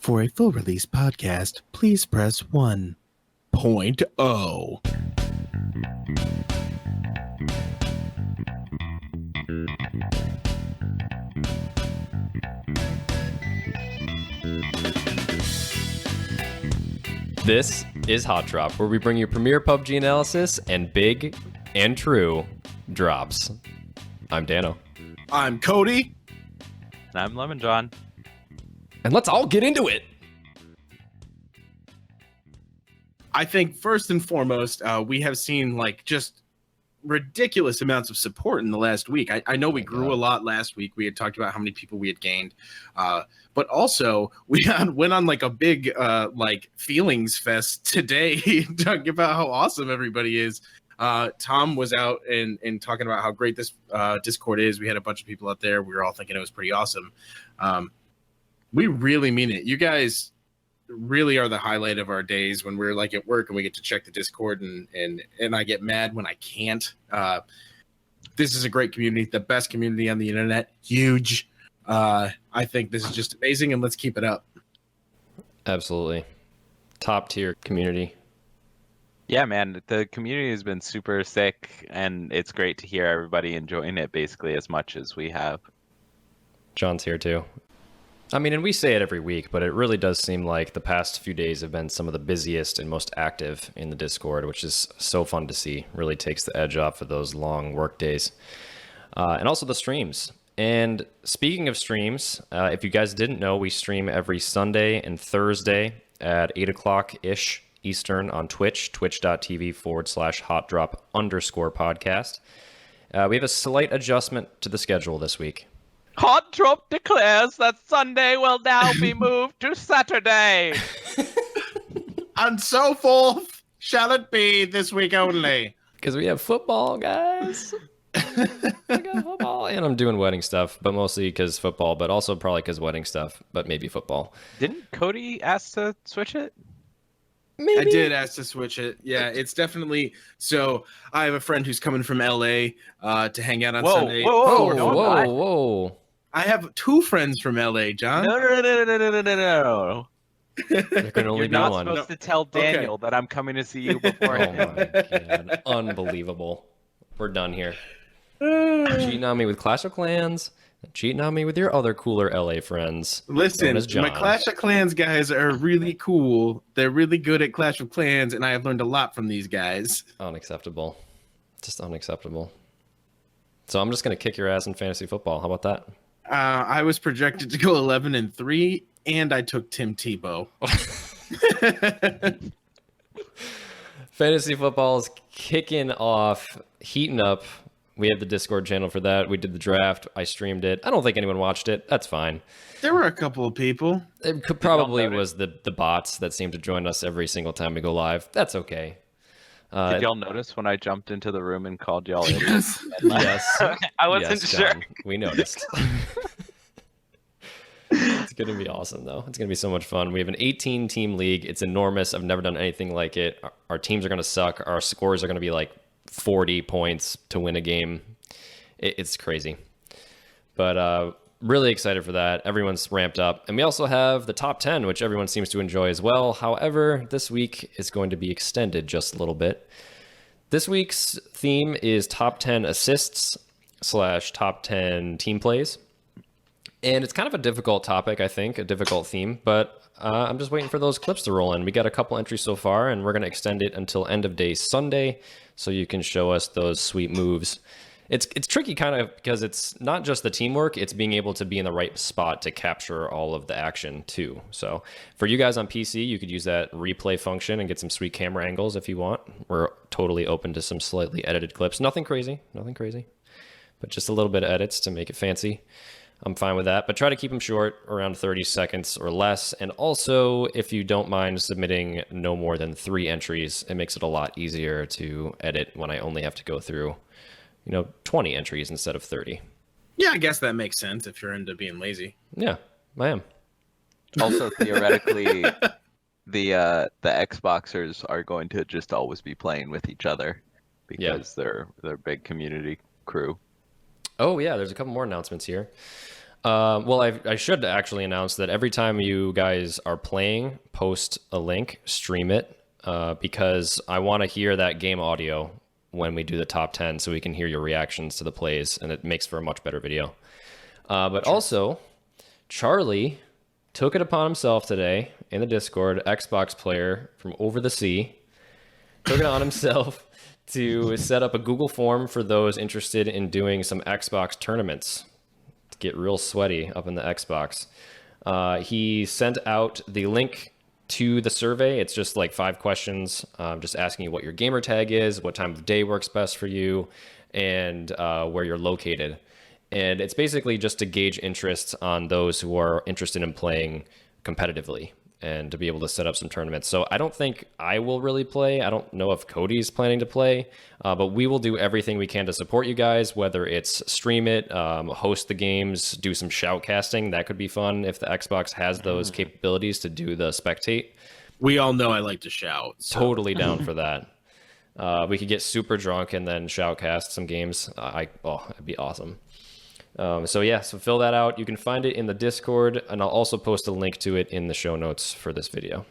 For a full release podcast, please press 1.0. This is Hot Drop, where we bring you premier PUBG analysis and big and true drops. I'm Dano. I'm Cody. And I'm Lemon John. And let's all get into it. I think first and foremost, we have seen just ridiculous amounts of support in the last week. I know we grew a lot last week. We had talked about how many people we had gained, but also we went on a big feelings fest today talking about how awesome everybody is. Tom was out and talking about how great this Discord is. We had a bunch of people out there. We were all thinking it was pretty awesome. We really mean it. You guys really are the highlight of our days when we're at work and we get to check the Discord and I get mad when I can't. This is a great community, the best community on the internet. Huge. I think this is just amazing, and let's keep it up. Absolutely. Top tier community. Yeah, man, the community has been super sick, and it's great to hear everybody enjoying it basically as much as we have. John's here too. I mean, and we say it every week, but it really does seem like the past few days have been some of the busiest and most active in the Discord, which is so fun to see. Really takes the edge off of those long work days. And also the streams. And speaking of streams, if you guys didn't know, we stream every Sunday and Thursday at 8 o'clock-ish Eastern on Twitch, twitch.tv/HOTDROP_podcast. We have a slight adjustment to the schedule this week. Hot Drop declares that Sunday will now be moved to Saturday. And so forth shall it be this week only. Because we have football, guys. I got football. And I'm doing wedding stuff, but mostly because football, but also probably because wedding stuff, but maybe football. Didn't Cody ask to switch it? Maybe. I did ask to switch it. Yeah, it's definitely. So I have a friend who's coming from LA to hang out on Sunday. Whoa. I have two friends from LA, John. No. There can only You're be not one. supposed to tell Daniel that I'm coming to see you before Oh my god. Unbelievable. We're done here. Cheating on me with Clash of Clans. Cheating on me with your other cooler LA friends. Listen, my Clash of Clans guys are really cool. They're really good at Clash of Clans, and I have learned a lot from these guys. Unacceptable. Just unacceptable. So I'm just going to kick your ass in fantasy football. How about that? I was projected to go 11-3, and I took Tim Tebow. Fantasy football is kicking off, heating up. We have the Discord channel for that. We did the draft. I streamed it. I don't think anyone watched it. That's fine. There were a couple of people. It probably was the bots that seem to join us every single time we go live. That's okay. Did y'all notice when I jumped into the room and called y'all idiots? Yes. I wasn't sure. John, we noticed. It's going to be awesome, though. It's going to be so much fun. We have an 18-team league. It's enormous. I've never done anything like it. Our teams are going to suck. Our scores are going to be 40 points to win a game. It's crazy. But really excited for that. Everyone's ramped up. And we also have the top 10, which everyone seems to enjoy as well. However, this week is going to be extended just a little bit. This week's theme is top 10 assists / top 10 team plays. And it's kind of a difficult topic, I think, a difficult theme, but I'm just waiting for those clips to roll in. We got a couple entries so far, and we're going to extend it until end of day Sunday, so you can show us those sweet moves. It's tricky kind of because it's not just the teamwork, it's being able to be in the right spot to capture all of the action too. So for you guys on PC, you could use that replay function and get some sweet camera angles if you want. We're totally open to some slightly edited clips. Nothing crazy, but just a little bit of edits to make it fancy. I'm fine with that, but try to keep them short, around 30 seconds or less. And also, if you don't mind submitting no more than 3 entries, it makes it a lot easier to edit when I only have to go through 20 entries instead of 30. Yeah, I guess that makes sense if you're into being lazy. Yeah, I am. Also, theoretically, the Xboxers are going to just always be playing with each other because they're big community crew. Oh yeah, there's a couple more announcements here. Well, I should actually announce that every time you guys are playing, post a link, stream it, because I want to hear that game audio when we do the top 10 so we can hear your reactions to the plays, and it makes for a much better video. But also, Charlie took it upon himself today in the Discord, Xbox player from over the sea, took it on himself to set up a Google form for those interested in doing some Xbox tournaments. To get real sweaty up in the Xbox. He sent out the link to the survey. It's just like 5 questions, just asking you what your gamer tag is, what time of day works best for you, and where you're located. And it's basically just to gauge interest on those who are interested in playing competitively and to be able to set up some tournaments. So I don't think I will really play. I don't know if Cody's planning to play, but we will do everything we can to support you guys, whether it's stream it, host the games, do some shoutcasting. That could be fun if the Xbox has those capabilities to do the spectate. We all know I like to shout. So. Totally down for that. We could get super drunk and then shoutcast some games. It'd be awesome. So fill that out. You can find it in the Discord, and I'll also post a link to it in the show notes for this video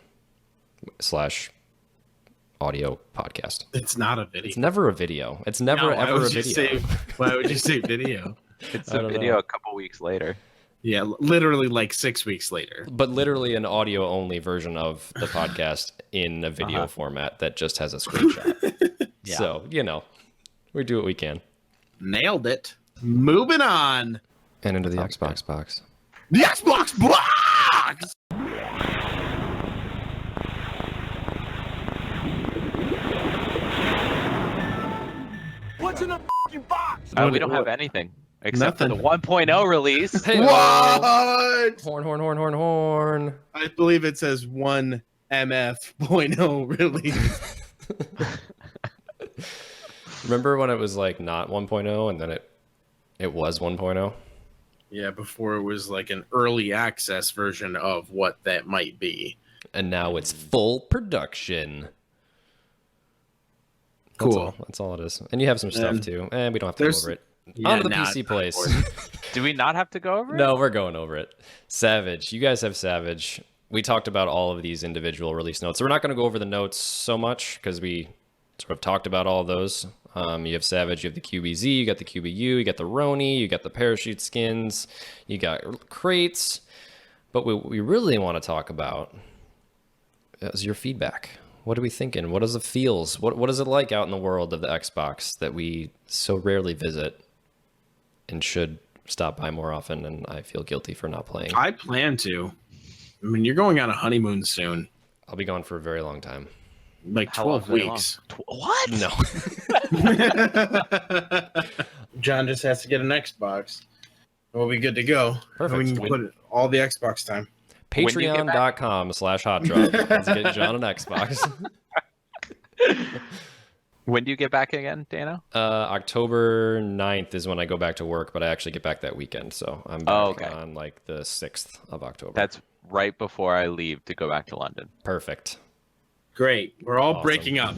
/ audio podcast. It's not a video. It's never a video. It's never ever a video. Why would you say video? It's a video a couple weeks later. Yeah, literally like 6 weeks later. But literally an audio only version of the podcast in a video format that just has a screenshot. Yeah. So, we do what we can. Nailed it. Moving on. And into the Xbox box. The Xbox box! What's in the fucking box? We don't have anything except for Nothing. the 1.0 release. Hey, What? Horn. I believe it says 1 MF.0 release. Remember when it was like not 1.0 and then it was 1.0? Yeah, before it was like an early access version of what that might be. And now it's full production. Cool. That's all it is. And you have some stuff too. And we don't have to go over it. Yeah, On to the nah, PC it's not place. important. Do we not have to go over it? No, we're going over it. Savage. You guys have Savage. We talked about all of these individual release notes. So we're not going to go over the notes so much because we sort of talked about all of those. You have Savage, you have the QBZ, you got the QBU, you got the Roni, you got the parachute skins, you got crates. But what we really want to talk about is your feedback. What are we thinking? What is the feels? What is it like out in the world of the Xbox that we so rarely visit and should stop by more often? And I feel guilty for not playing. I plan to. I mean, you're going on a honeymoon soon. I'll be gone for a very long time. Like How long? 12 Very long. weeks. What? No. John just has to get an Xbox. We'll be good to go. Perfect. We can put all the Xbox time. When do you get back? Patreon.com/HOTDROP. Let's get John an Xbox. When do you get back again, Dano? October 9th is when I go back to work, but I actually get back that weekend. So I'm back on like the 6th of October. That's right before I leave to go back to London. perfect. Great. We're all Awesome. breaking up.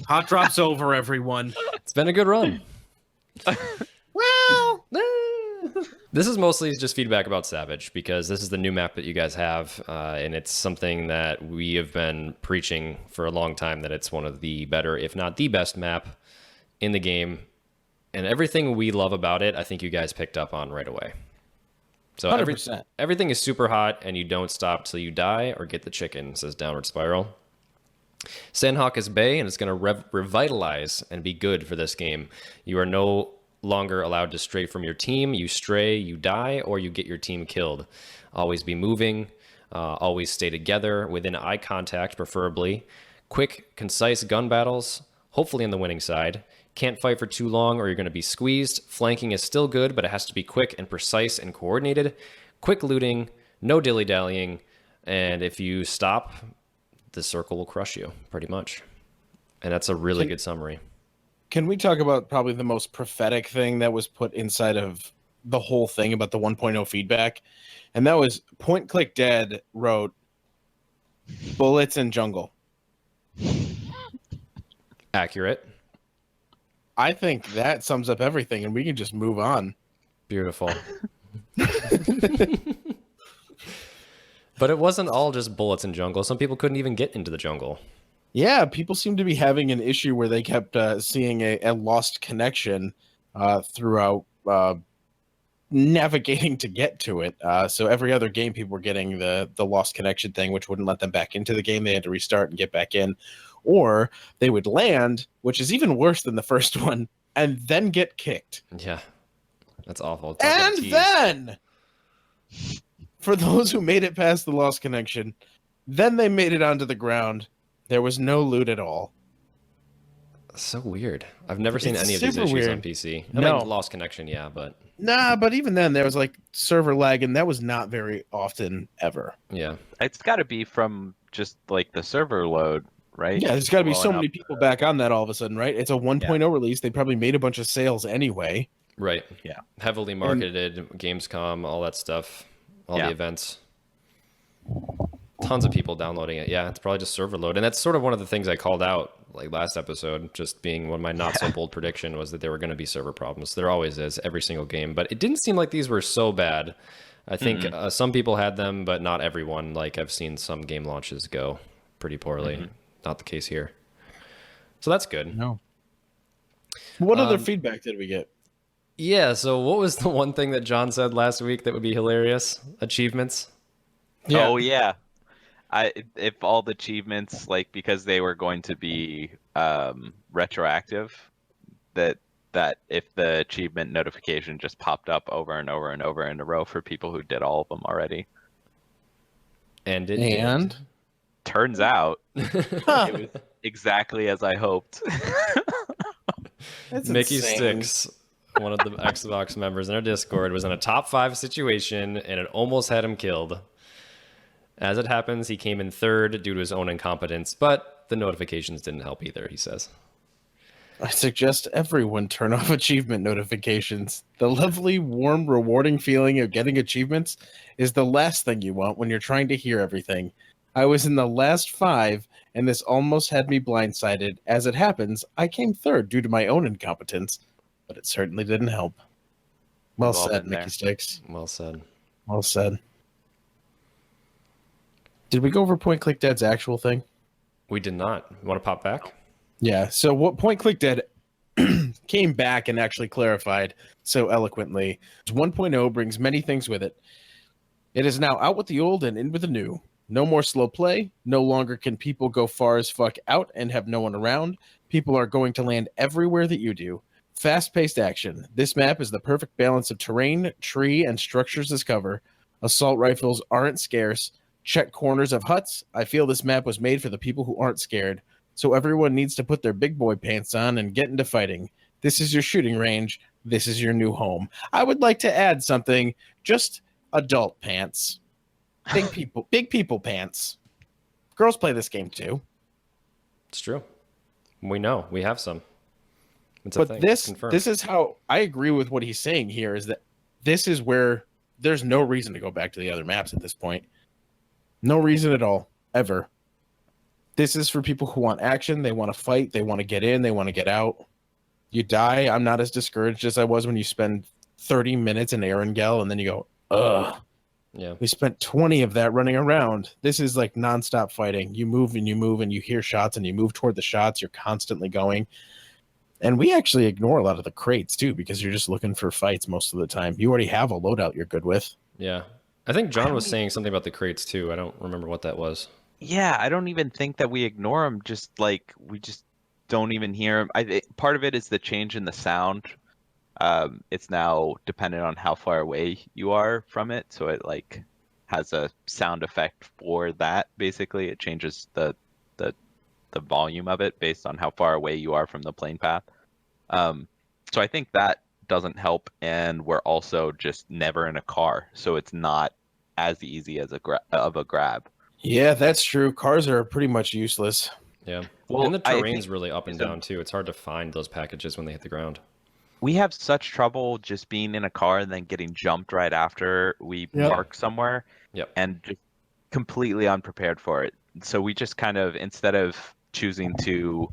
Hot Drop's over, everyone. It's been a good run. Well, This is mostly just feedback about Savage because this is the new map that you guys have, and it's something that we have been preaching for a long time that it's one of the better, if not the best map in the game. And everything we love about it, I think you guys picked up on right away. So 100%. everything is super hot, and you don't stop till you die or get the chicken, says Downward Spiral. Sandhawk is Bay, and it's going to revitalize and be good for this game. You are no longer allowed to stray from your team. You stray, you die, or you get your team killed. Always be moving. Always stay together within eye contact, preferably. Quick, concise gun battles, hopefully on the winning side. Can't fight for too long or you're going to be squeezed. Flanking is still good, but it has to be quick and precise and coordinated. Quick looting, no dilly-dallying, and if you stop, the circle will crush you, pretty much. And that's a really good summary. Can we talk about probably the most prophetic thing that was put inside of the whole thing about the 1.0 feedback? And that was Point Click Dead wrote bullets and jungle. Accurate. I think that sums up everything, and we can just move on. Beautiful. But it wasn't all just bullets in jungle. Some people couldn't even get into the jungle. Yeah, people seem to be having an issue where they kept seeing a lost connection throughout navigating to get to it. So every other game, people were getting the lost connection thing, which wouldn't let them back into the game. They had to restart and get back in. Or they would land, which is even worse than the first one, and then get kicked. Yeah, that's awful. And then, for those who made it past the lost connection, then they made it onto the ground. There was no loot at all. So weird. I've never seen It's any of these super issues weird. on PC. No. I mean, lost connection, yeah, but Nah, but even then, there was like server lag, and that was not very often ever. yeah. It's got to be from just like the server load, right? Yeah, there's got to be so Blowing many up. people back on that all of a sudden, right? It's a 1.0 release. They probably made a bunch of sales anyway. Right. Yeah. Heavily marketed, Gamescom, all that stuff, all the events. Tons of people downloading it. Yeah, it's probably just server load. And that's sort of one of the things I called out like last episode, just being one of my not so bold prediction was that there were going to be server problems. There always is every single game, but it didn't seem like these were so bad. I think some people had them, but not everyone. Like I've seen some game launches go pretty poorly. Not the case here. So that's good. No. What other feedback did we get? Yeah, so what was the one thing that John said last week that would be hilarious? Achievements? Yeah. Oh yeah. If all the achievements, like because they were going to be retroactive, that if the achievement notification just popped up over and over and over in a row for people who did all of them already. And it And Turns out it was exactly as I hoped. that's Mickey insane. Sticks, one of the Xbox members in our Discord, was in a top 5 situation and it almost had him killed. As it happens, he came in third due to his own incompetence, but the notifications didn't help either, he says. I suggest everyone turn off achievement notifications. The lovely, warm, rewarding feeling of getting achievements is the last thing you want when you're trying to hear everything. I was in the last 5, and this almost had me blindsided. As it happens, I came third due to my own incompetence, but it certainly didn't help. Well We've all said, been there. Mickey Sticks. Well said. Well said. Did we go over Point Click Dead's actual thing? We did not. You want to pop back? Yeah, so what Point Click Dead came back and actually clarified so eloquently. 1.0 brings many things with it. It is now out with the old and in with the new. No more slow play. No longer can people go far as fuck out and have no one around. People are going to land everywhere that you do. Fast-paced action. This map is the perfect balance of terrain, tree, and structures as cover. Assault rifles aren't scarce. Check corners of huts. I feel this map was made for the people who aren't scared. So everyone needs to put their big boy pants on and get into fighting. This is your shooting range. This is your new home. I would like to add something. Just adult pants. Big people pants. Girls play this game too. It's true. We know. We have some. It's a But thing. this Confirmed. this is how I agree with what he's saying here is that this is where there's no reason to go back to the other maps at this point. No reason at all, ever. This is for people who want action, they want to fight, they want to get in, they want to get out. You die, I'm not as discouraged as I was when you spend 30 minutes in Erangel and then you go, ugh. Yeah. We spent 20 of that running around. This is like nonstop fighting. You move and you hear shots and you move toward the shots. You're constantly going. And we actually ignore a lot of the crates too because you're just looking for fights most of the time. You already have a loadout you're good with. Yeah. I think John was saying something about the crates too. I don't remember what that was. Yeah, I don't even think that we ignore them. Just like we just don't even hear them. Part of it is the change in the sound. It's now dependent on how far away you are from it, so it like has a sound effect for that. Basically, it changes the volume of it based on how far away you are from the plane path. So I think that doesn't help, and we're also just never in a car, so it's not as easy as a grab. Yeah, that's true. Cars are pretty much useless. Yeah. Well, and the I terrain's think really up and so. down too. It's hard to find those packages when they hit the ground. We have such trouble just being in a car and then getting jumped right after we park somewhere. Yep. And just completely unprepared for it. So we just kind of, instead of choosing to,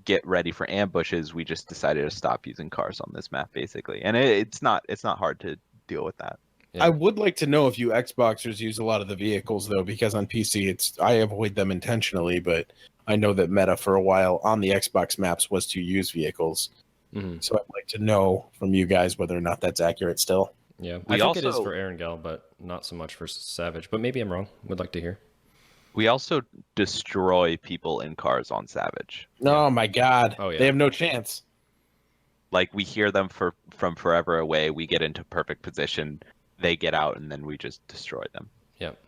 get ready for ambushes, we just decided to stop using cars on this map, basically. And it's not hard to deal with that. Yeah. I would like to know if you Xboxers use a lot of the vehicles though, because on PC I avoid them intentionally, but I know that meta for a while on the Xbox maps was to use vehicles. Mm-hmm. So I'd like to know from you guys whether or not that's accurate still. Yeah, We I think it is also- for Erangel, but not so much for Savage. But maybe I'm wrong. Would like to hear. We also destroy people in cars on Savage. Oh my god. Oh, yeah. They have no chance. Like, we hear them from forever away. We get into perfect position. They get out, and then we just destroy them. Yep.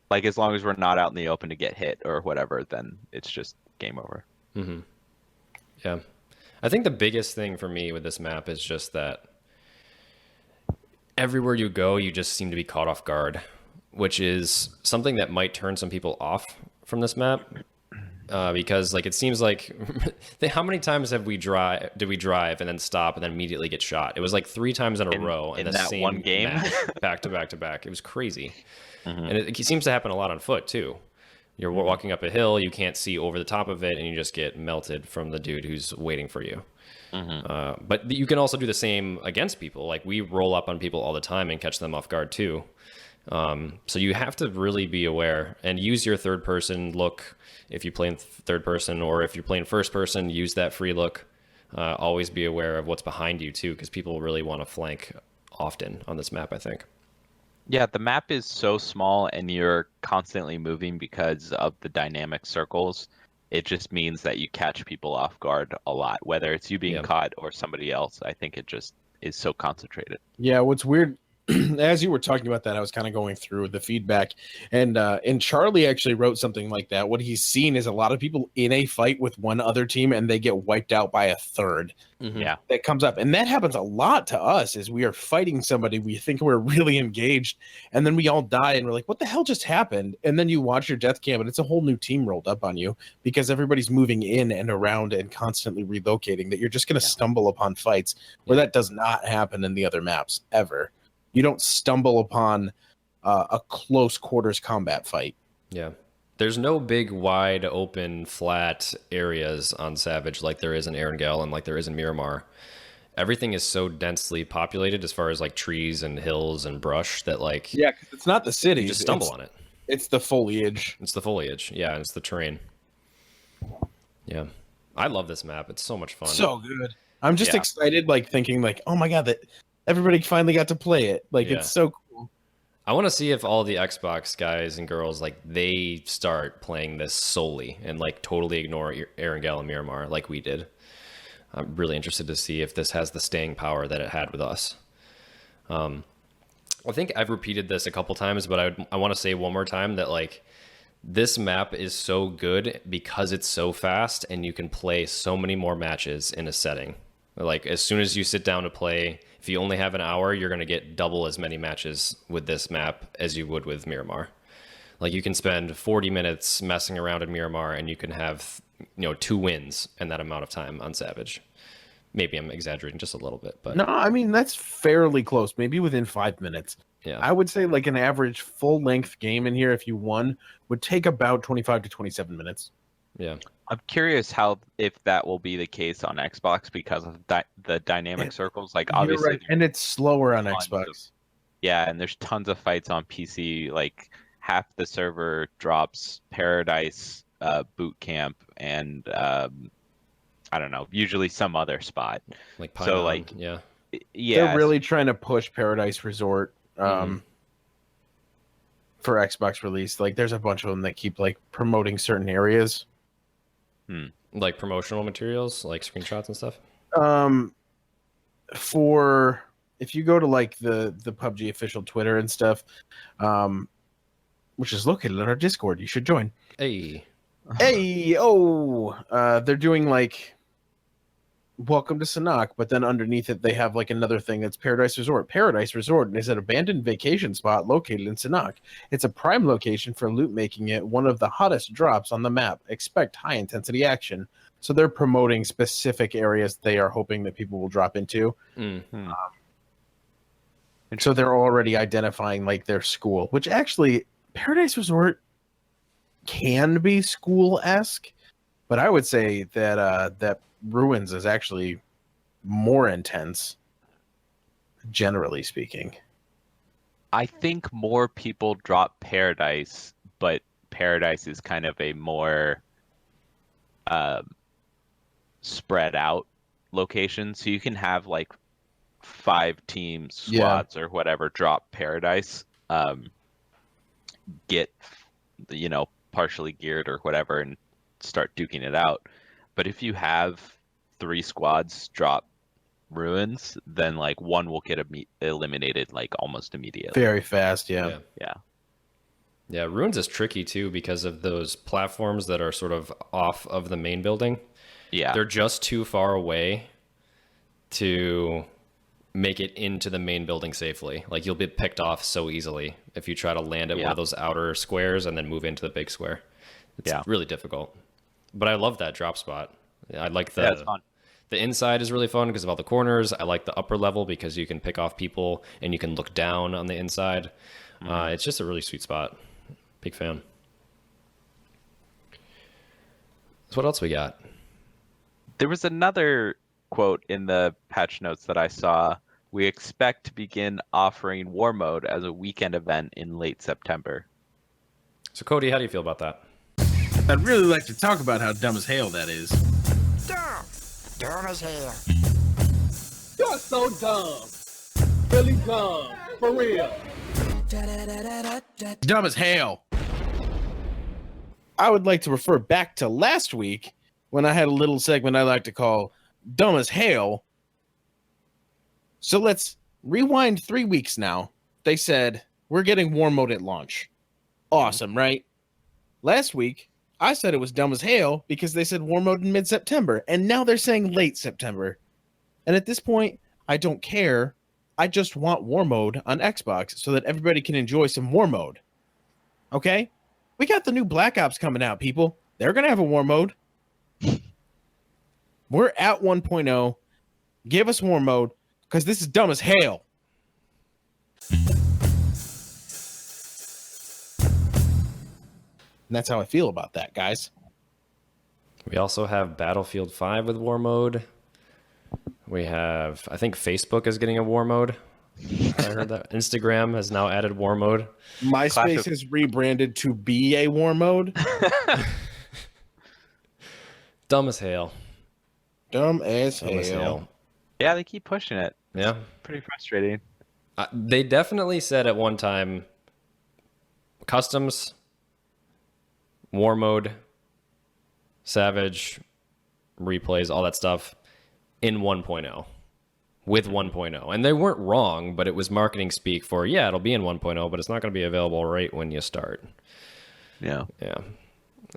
Like, as long as we're not out in the open to get hit or whatever, then it's just game over. Mm-hmm. Yeah. I think the biggest thing for me with this map is just that everywhere you go, you just seem to be caught off guard, which is something that might turn some people off from this map. Because like it seems like how many times did we drive and then stop and then immediately get shot? It was like 3 times in a row in the that same one game? match, back to back to back. It was crazy. Mm-hmm. And it seems to happen a lot on foot too. You're walking up a hill, you can't see over the top of it, and you just get melted from the dude who's waiting for you. Mm-hmm. But you can also do the same against people. Like we roll up on people all the time and catch them off guard too. So you have to really be aware and use your third person look if you play in third person, or if you're playing first person, use that free look. Always be aware of what's behind you too, because people really want to flank often on this map, I think. Yeah, the map is so small and you're constantly moving because of the dynamic circles. It just means that you catch people off guard a lot, whether it's you being Yeah. caught or somebody else. I think it just is so concentrated. Yeah, what's weird, as you were talking about that, I was kind of going through the feedback, and Charlie actually wrote something like that. What he's seen is a lot of people in a fight with one other team, and they get wiped out by a third. Mm-hmm. Yeah. That comes up, and that happens a lot to us. Is we are fighting somebody, we think we're really engaged, and then we all die, and we're like, "What the hell just happened?" And then you watch your death cam, and it's a whole new team rolled up on you because everybody's moving in and around and constantly relocating. That you're just going to stumble upon fights where that does not happen in the other maps ever. You don't stumble upon a close quarters combat fight. Yeah. There's no big, wide, open, flat areas on Savage like there is in Erangel and like there is in Miramar. Everything is so densely populated as far as like trees and hills and brush that like Yeah, 'cause it's not the city. you just stumble on it. It's the foliage. It's the foliage. Yeah, and it's the terrain. Yeah. I love this map. It's so much fun. So good. I'm just Yeah. excited, like thinking, like, oh my god, that everybody finally got to play it. Like, Yeah. it's so cool. I want to see if all the Xbox guys and girls like they start playing this solely and like totally ignore Erangel and Miramar like we did. I'm really interested to see if this has the staying power that it had with us. I think I've repeated this a couple times, but I want to say one more time that like this map is so good because it's so fast and you can play so many more matches in a setting. Like as soon as you sit down to play, if you only have an hour, you're going to get double as many matches with this map as you would with Miramar. Like you can spend 40 minutes messing around in Miramar and you can have, 2 wins in that amount of time on Savage. Maybe I'm exaggerating just a little bit, but No, I mean, that's fairly close. Maybe within 5 minutes. yeah. I would say like an average full length game in here, if you won, would take about 25 to 27 minutes. Yeah. I'm curious if that will be the case on Xbox because of the dynamic circles. Like You're obviously, right. And it's slower on Tons Xbox. yeah, and there's tons of fights on PC. Like half the server drops Paradise, Boot Camp, and I don't know, usually some other spot. Like So, Pine like, yeah. Yeah, They're really trying to push Paradise Resort for Xbox release. Like, there's a bunch of them that keep like promoting certain areas. Like promotional materials, like screenshots and stuff. For if you go to like the PUBG official Twitter and stuff, which is located on our Discord, you should join. Hey. They're doing like welcome to Sanhok, but then underneath it they have like another thing that's Paradise Resort. Paradise Resort is an abandoned vacation spot located in Sanhok. It's a prime location for loot, making it one of the hottest drops on the map. Expect high intensity action. So they're promoting specific areas they are hoping that people will drop into. Mm. So they're already identifying like their school, which actually Paradise Resort can be school-esque, but I would say that that Ruins is actually more intense, generally speaking. I think more people drop Paradise, but Paradise is kind of a more spread out location. So you can have like 5 team squads or whatever drop Paradise, get, partially geared or whatever and start duking it out. But if you have 3 squads drop Ruins, then like one will get eliminated like almost immediately. Very fast, yeah. Yeah, Ruins is tricky too because of those platforms that are sort of off of the main building. Yeah. They're just too far away to make it into the main building safely. Like you'll be picked off so easily if you try to land at one of those outer squares and then move into the big square. It's really difficult. But I love that drop spot. I like it's fun. The inside is really fun because of all the corners. I like the upper level because you can pick off people and you can look down on the inside. It's just a really sweet spot. Big fan. So what else we got? There was another quote in the patch notes that I saw. We expect to begin offering War Mode as a weekend event in late September. So Cody, how do you feel about that? I'd really like to talk about how dumb as hell that is. Dumb as hell. You're so dumb. Really dumb. For real. Dumb as hell. I would like to refer back to last week when I had a little segment I like to call Dumb as Hell. So let's rewind 3 weeks now. They said, we're getting War Mode at launch. Awesome, right? Last week, I said it was dumb as hell because they said War Mode in mid-September, and now they're saying late September. And at this point, I don't care. I just want War Mode on Xbox so that everybody can enjoy some War Mode. Okay? We got the new Black Ops coming out, people. They're going to have a War Mode. We're at 1.0. Give us War Mode because this is dumb as hell. And that's how I feel about that, guys. We also have Battlefield 5 with War Mode. We have, I think Facebook is getting a War Mode. I heard that. Instagram has now added War Mode. MySpace has rebranded to be a War Mode. Dumb as hell. Dumb as Dumb as hell. hell. Yeah, they keep pushing it. Yeah. Pretty frustrating. They definitely said at one time, customs, War Mode, Savage, replays, all that stuff in 1.0. With 1.0. And they weren't wrong, but it was marketing speak for, yeah, it'll be in 1.0, but it's not going to be available right when you start. Yeah. Yeah.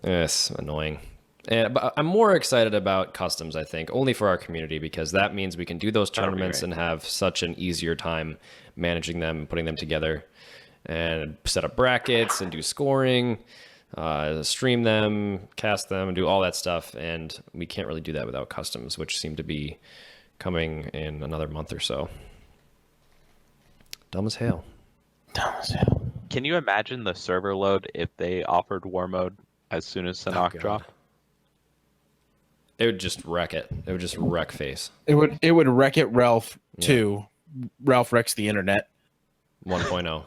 It's annoying. But I'm more excited about customs, I think, only for our community, because that means we can do those tournaments and have such an easier time managing them, putting them together, and set up brackets and do scoring, stream them, cast them, and do all that stuff. And we can't really do that without customs, which seem to be coming in another month or so. Dumb as hell. Dumb as hell. Can you imagine the server load if they offered War Mode as soon as Sanhok dropped? It would just wreck it. It would just wreck face. It would wreck it, Ralph, too. Ralph wrecks the internet. 1.0.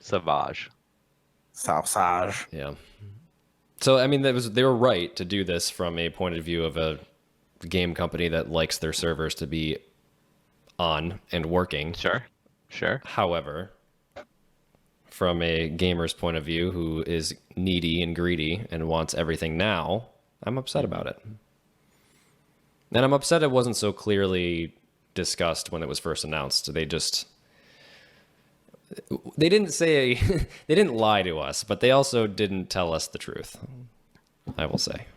Savage. Sausage. Yeah. So, I mean, they were right to do this from a point of view of a game company that likes their servers to be on and working. Sure. However, from a gamer's point of view who is needy and greedy and wants everything now, I'm upset about it. And I'm upset it wasn't so clearly discussed when it was first announced. They didn't say, they didn't lie to us, but they also didn't tell us the truth, I will say.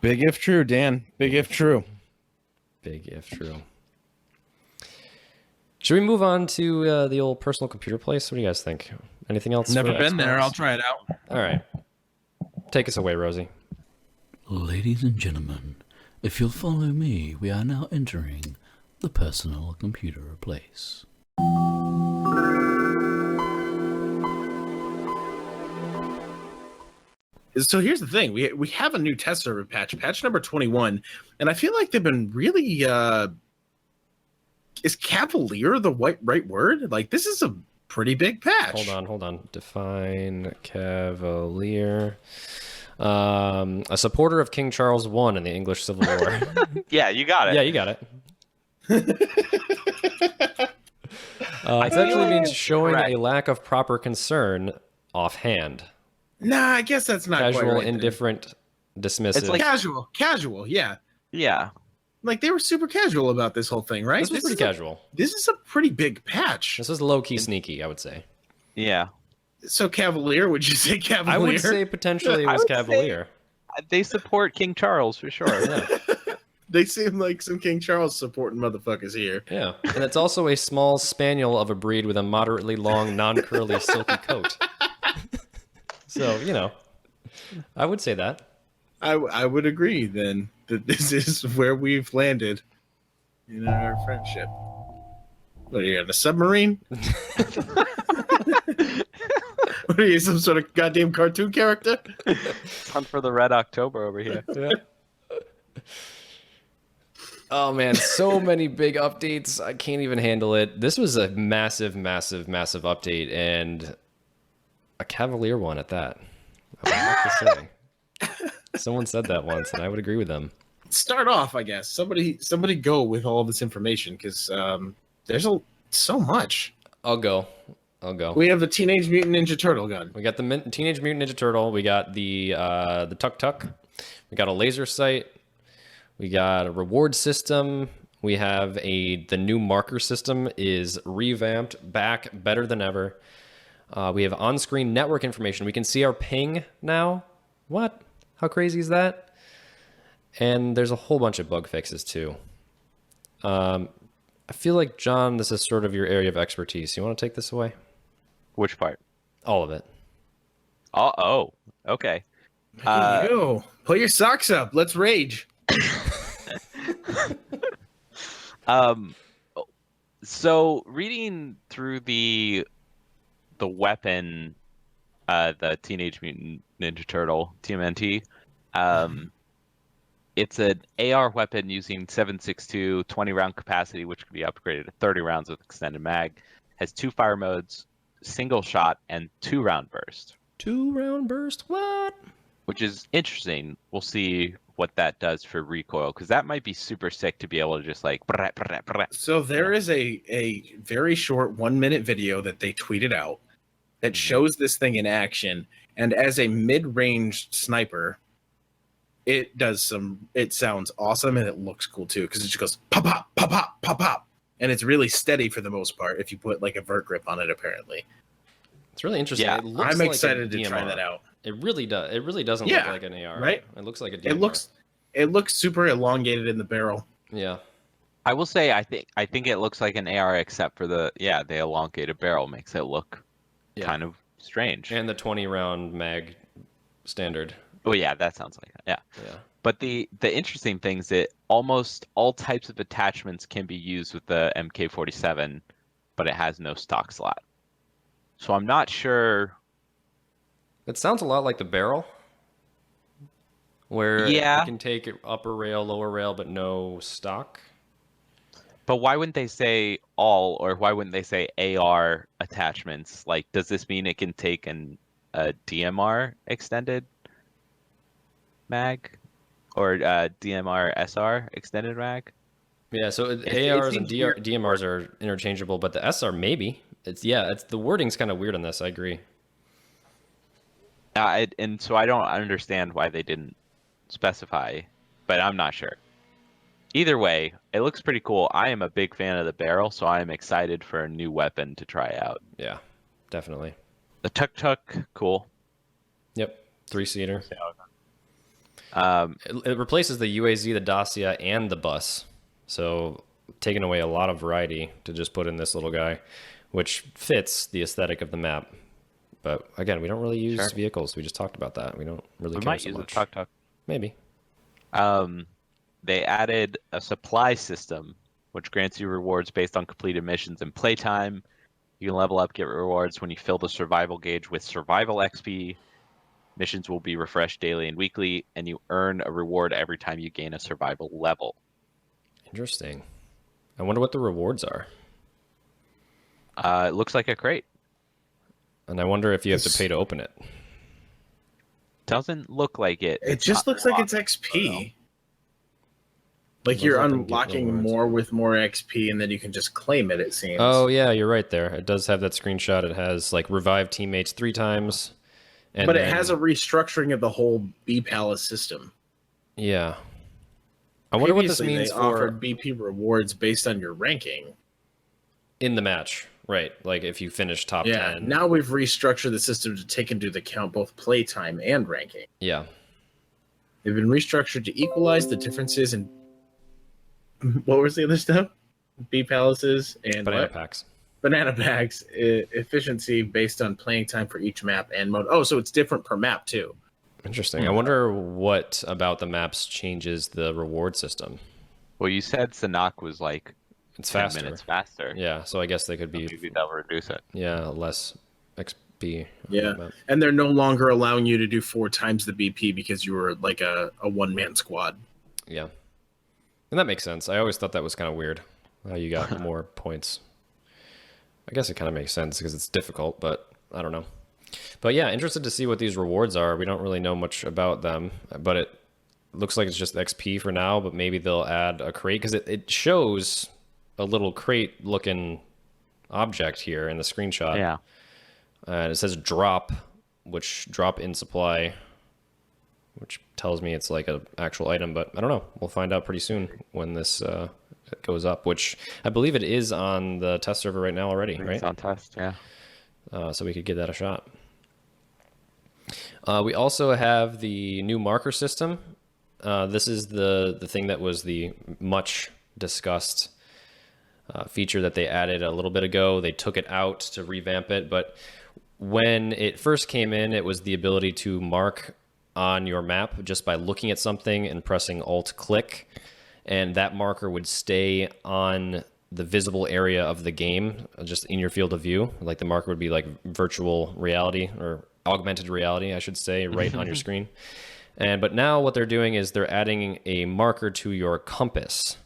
Big if true, Dan. Big if true. Big if true. Should we move on to the old personal computer place? What do you guys think? Anything else? Never for been Xbox? there. I'll try it out. All right. Take us away, Rosie. Ladies and gentlemen, if you'll follow me, we are now entering the personal computer place. So here's the thing: we have a new test server patch number 21, and I feel like they've been really. Is cavalier the right word? Like this is a pretty big patch. Hold on. Define cavalier. A supporter of King Charles I in the English Civil War. Yeah, you got it. Yeah, you got it. It actually means showing correct. a lack of proper concern offhand. Nah, I guess that's not quite Casual, right then. indifferent, dismissive. It's like- Casual, yeah. Yeah. Like they were super casual about this whole thing, right? this was pretty casual. This is a pretty big patch. This was low-key sneaky, I would say. Yeah. So cavalier, would you say cavalier? I would say potentially it I was would say- cavalier. They support King Charles for sure. Yeah. They seem like some King Charles supporting motherfuckers here. Yeah. And it's also a small spaniel of a breed with a moderately long, non-curly, silky coat. So, you know, I would say that. I would agree then that this is where we've landed in our friendship. What are you, in a submarine? What are you, some sort of goddamn cartoon character? Hunt for the Red October over here. Oh man, so many big updates. I can't even handle it. This was a massive update, and a cavalier one at that. I would have to say. Someone said that once, and I would agree with them. Start off, I guess. Somebody go with all this information because there's so much. I'll go. We have the Teenage Mutant Ninja Turtle gun. We got the Teenage Mutant Ninja Turtle. We got the Tuk Tuk. We got a laser sight. We got a reward system. We have the new marker system is revamped, back, better than ever. We have on-screen network information. We can see our ping now. What? How crazy is that? And there's a whole bunch of bug fixes too. I feel like, John, this is sort of your area of expertise. You want to take this away? Which part? All of it. Oh, okay. Here you go. Put your socks up. Let's rage. So reading through the weapon, the Teenage Mutant Ninja Turtle TMNT, it's an AR weapon using 7.62 20-round capacity, which can be upgraded to 30 rounds with extended mag. Has 2 fire modes, single shot, and 2-round burst. 2-round burst? What? Which is interesting. We'll see what that does for recoil, because that might be super sick to be able to just like. So there is a very short 1-minute video that they tweeted out that shows this thing in action, and as a mid-range sniper, it sounds awesome and it looks cool too, because it just goes pop pop pop pop pop pop, and it's really steady for the most part if you put like a vert grip on it. Apparently, It's really interesting. Yeah, It looks I'm like a excited to try DMR. that out. It really does. It really doesn't Yeah, look like an AR. right? It looks like a DMR. It looks super elongated in the barrel. Yeah. I will say I think it looks like an AR, except for the elongated barrel makes it look kind of strange. And the 20-round mag standard. Oh yeah, that sounds like it. Yeah. Yeah. But the interesting thing is that almost all types of attachments can be used with the MK47, but it has no stock slot. So I'm not sure. It sounds a lot like the barrel, where Yeah. you can take upper rail, lower rail, but no stock. But why wouldn't they say all, or why wouldn't they say AR attachments? Like, does this mean it can take a DMR extended mag, or DMR SR extended mag? Yeah, so It ARs and seems weird. DMRs are interchangeable, but the SR maybe. It's the wording's kind of weird on this. I agree. And so I don't understand why they didn't specify, but I'm not sure. Either way, it looks pretty cool. I am a big fan of the barrel, so I am excited for a new weapon to try out. Yeah, definitely. The Tuk Tuk, cool. Yep, 3-seater. Um, It replaces the UAZ, the Dacia, and the bus. So taking away a lot of variety to just put in this little guy, which fits the aesthetic of the map. But again, we don't really use vehicles. We just talked about that. We don't really we care might so use much. a Tuk Tuk. Maybe. They added a supply system, which grants you rewards based on completed missions and playtime. You can level up, get rewards when you fill the survival gauge with survival XP. Missions will be refreshed daily and weekly, and you earn a reward every time you gain a survival level. Interesting. I wonder what the rewards are. It looks like a crate. And I wonder if you have to pay to open it. Doesn't look like it. It just looks like it's XP. Like Those you're let them get unlocking rewards. more with more XP, and then you can just claim it. It seems. Oh yeah, you're right there. It does have that screenshot. It has like revive teammates 3 times. And but it then- has a restructuring of the whole B Palace system. Yeah. I wonder what this Previously, means they for offered BP rewards based on your ranking. in the match. Right. Like if you finish top Yeah. 10. Now we've restructured the system to take into account both playtime and ranking. Yeah. They've been restructured to equalize the differences in what was the other stuff? B palaces and Banana what? packs. Banana packs efficiency based on playing time for each map and mode. Oh, so it's different per map too. Interesting. I wonder what about the maps changes the reward system. Well, you said Sanhok was like It's 10 faster. minutes faster. Yeah, so I guess they could be Maybe they'll reduce it. less XP. on Yeah. the map. And they're no longer allowing you to do 4 times the BP because you were like a one-man squad. Yeah. And that makes sense. I always thought that was kind of weird how you got more points. I guess it kind of makes sense because it's difficult, but I don't know. But yeah, interested to see what these rewards are. We don't really know much about them, but it looks like it's just XP for now, but maybe they'll add a crate because it shows a little crate looking object here in the screenshot. Yeah. And it says drop, which drop in supply, which tells me it's like an actual item, but I don't know. We'll find out pretty soon when this goes up, which I believe it is on the test server right now already, right? It's on test, yeah. So we could give that a shot. We also have the new marker system. This is the thing that was the much discussed feature that they added a little bit ago. They took it out to revamp it, but when it first came in, it was the ability to mark on your map just by looking at something and pressing Alt-click, and that marker would stay on the visible area of the game, just in your field of view. Like the marker would be like virtual reality or augmented reality, I should say, right on your screen. But now what they're doing is they're adding a marker to your compass,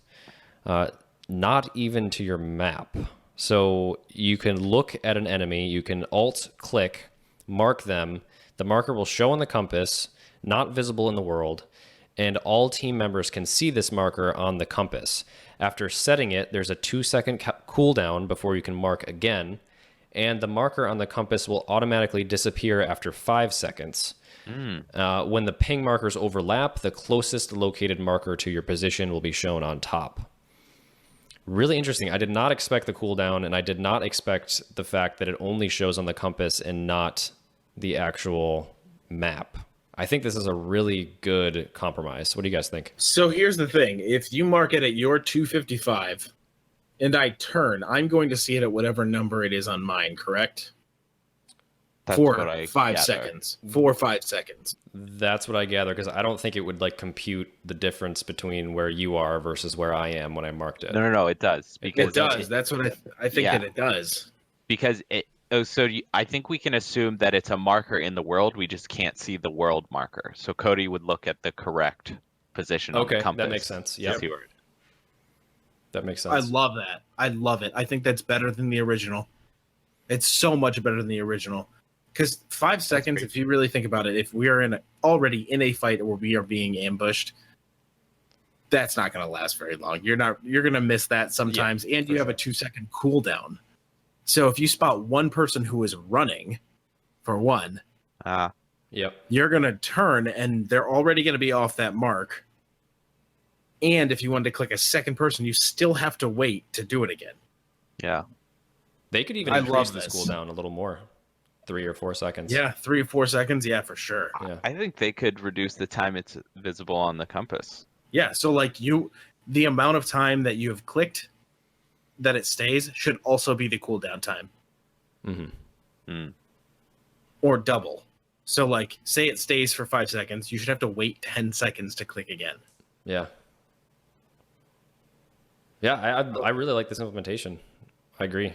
not even to your map. So you can look at an enemy, you can Alt-click, mark them. The marker will show on the compass, not visible in the world, and all team members can see this marker on the compass. After setting it, there's a 2-second cooldown before you can mark again, and the marker on the compass will automatically disappear after 5 seconds. When the ping markers overlap, the closest located marker to your position will be shown on top. Really interesting. I did not expect the cooldown, and I did not expect the fact that it only shows on the compass and not the actual map. I think this is a really good compromise. What do you guys think? So here's the thing. If you mark it at your 255 and I turn, I'm going to see it at whatever number it is on mine, correct? That's For what I 5 gather. seconds. 4 or 5 seconds. That's what I gather, because I don't think it would like compute the difference between where you are versus where I am when I marked it. No, it does. It Because does. That's what I think Yeah. that it does. because it. Oh, so I think we can assume that it's a marker in the world. We just can't see the world marker. So Cody would look at the correct position on Okay, the compass. that makes sense. to Yep. see where it- That makes I sense. love that. I love it. I think that's better than the original. It's so much better than the original. Because 5 seconds, great. if you really think about it, if we are already in a fight where we are being ambushed, that's not going to last very long. You're going to miss that sometimes, and you have a 2-second cooldown. So if you spot one person who is running, for one, Yep. you're going to turn, and they're already going to be off that mark. And if you wanted to click a second person, you still have to wait to do it again. Yeah. They could even I increase love this this. cooldown a little more. 3 or 4 seconds. Yeah, 3 or 4 seconds. Yeah, for sure. Yeah. I think they could reduce the time it's visible on the compass. Yeah, so like the amount of time that you have clicked that it stays should also be the cooldown time. Mm-hmm. Or double. So like say it stays for 5 seconds, you should have to wait 10 seconds to click again. Yeah. Yeah, I really like this implementation. I agree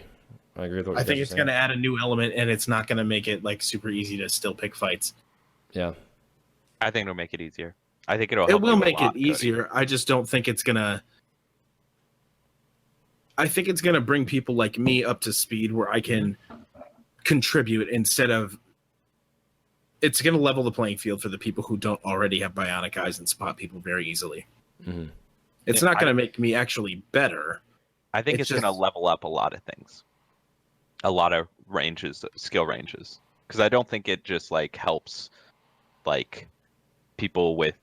with what I you think guys it's are going saying. to add a new element, and it's not going to make it like super easy to still pick fights. Yeah. I think it'll make it easier. I think it'll. It help will you a make lot, it easier. I just don't think it's gonna. I think it's gonna bring people like me up to speed where I can contribute instead of. It's gonna level the playing field for the people who don't already have bionic eyes and spot people very easily. Mm-hmm. It's not gonna make me actually better. I think it's just- going to level up a lot of things, a lot of ranges, skill ranges. Because I don't think it just like helps, like, people with,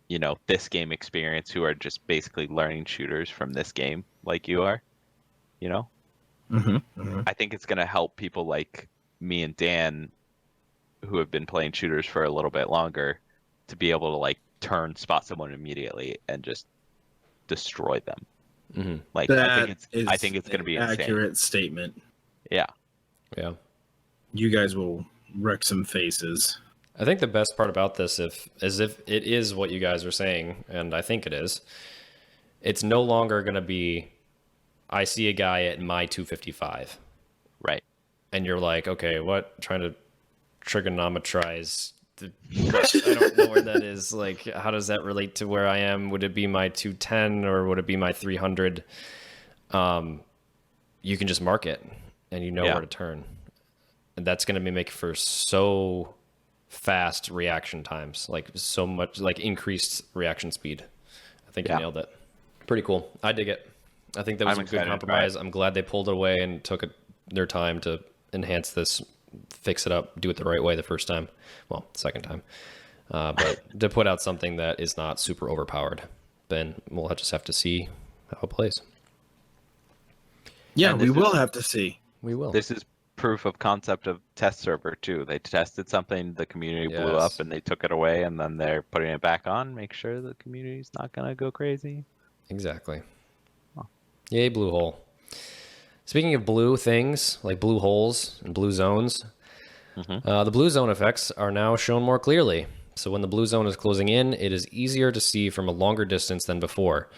you know, this game experience who are just basically learning shooters from this game, like you are. You know, I think it's going to help people like me and Dan, who have been playing shooters for a little bit longer, to be able to like spot someone immediately and just destroy them. Mm-hmm. Like That I think it's going to be an insane. accurate statement. Yeah. Yeah. You guys will wreck some faces. I think the best part about this, if it is what you guys are saying, and I think it is, it's no longer going to be, I see a guy at my 255. Right. And you're like, okay, what? Trying to trigonometrize. I don't know where that is. Like, how does that relate to where I am? Would it be my 210 or would it be my 300? You can just mark it and you know where to turn. And that's going to make for so fast reaction times, like so much, like increased reaction speed. I think you nailed it. Pretty cool. I dig it. I think that was a good compromise. I'm glad they pulled it away and took their time to enhance this, fix it up, do it the right way the first time. Well, second time. But to put out something that is not super overpowered, then we'll just have to see how it plays. Yeah, we will have to see. We will. This is proof of concept of test server too. They tested something, the community blew up, and they took it away, and then they're putting it back on. Make sure the community's not gonna go crazy. Exactly. Yay, blue hole. Speaking of blue things, like blue holes and blue zones, the blue zone effects are now shown more clearly. So when the blue zone is closing in, it is easier to see from a longer distance than before.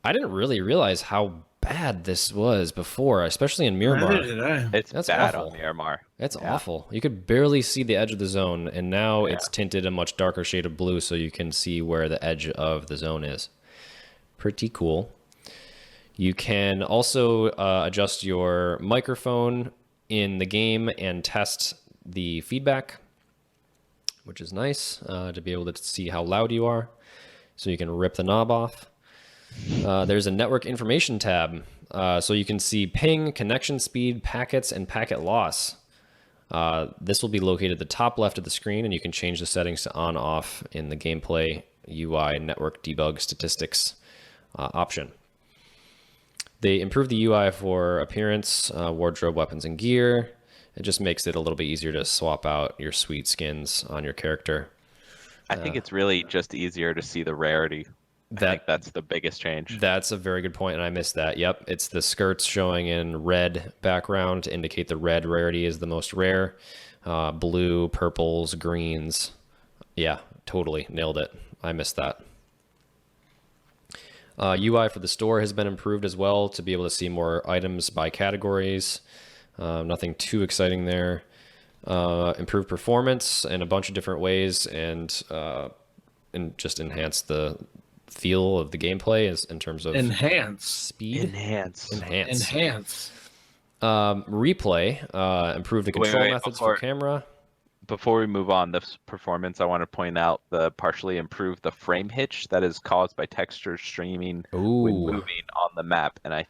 I didn't really realize how bad this was before, especially in Miramar. It's That's bad awful. on Miramar. That's awful. You could barely see the edge of the zone, and now it's tinted a much darker shade of blue so you can see where the edge of the zone is. Pretty cool. You can also adjust your microphone in the game and test the feedback, which is nice to be able to see how loud you are. So you can rip the knob off. There's a network information tab, so you can see ping, connection speed, packets, and packet loss. This will be located at the top left of the screen, and you can change the settings to on/off in the gameplay UI network debug statistics option. They improved the UI for appearance, wardrobe, weapons, and gear. It just makes it a little bit easier to swap out your sweet skins on your character. I think it's really just easier to see the rarity. I think that's the biggest change. That's a very good point, and I missed that. Yep, it's the skirts showing in red background to indicate the red rarity is the most rare. Blue, purples, greens. Yeah, totally nailed it. I missed that. UI for the store has been improved as well to be able to see more items by categories. Nothing too exciting there. Improved performance in a bunch of different ways, and just enhance the feel of the gameplay in terms of speed. Enhance. Replay improved the control methods for camera. Before we move on this performance, I want to point out the partially improved the frame hitch that is caused by texture streaming when moving on the map, and I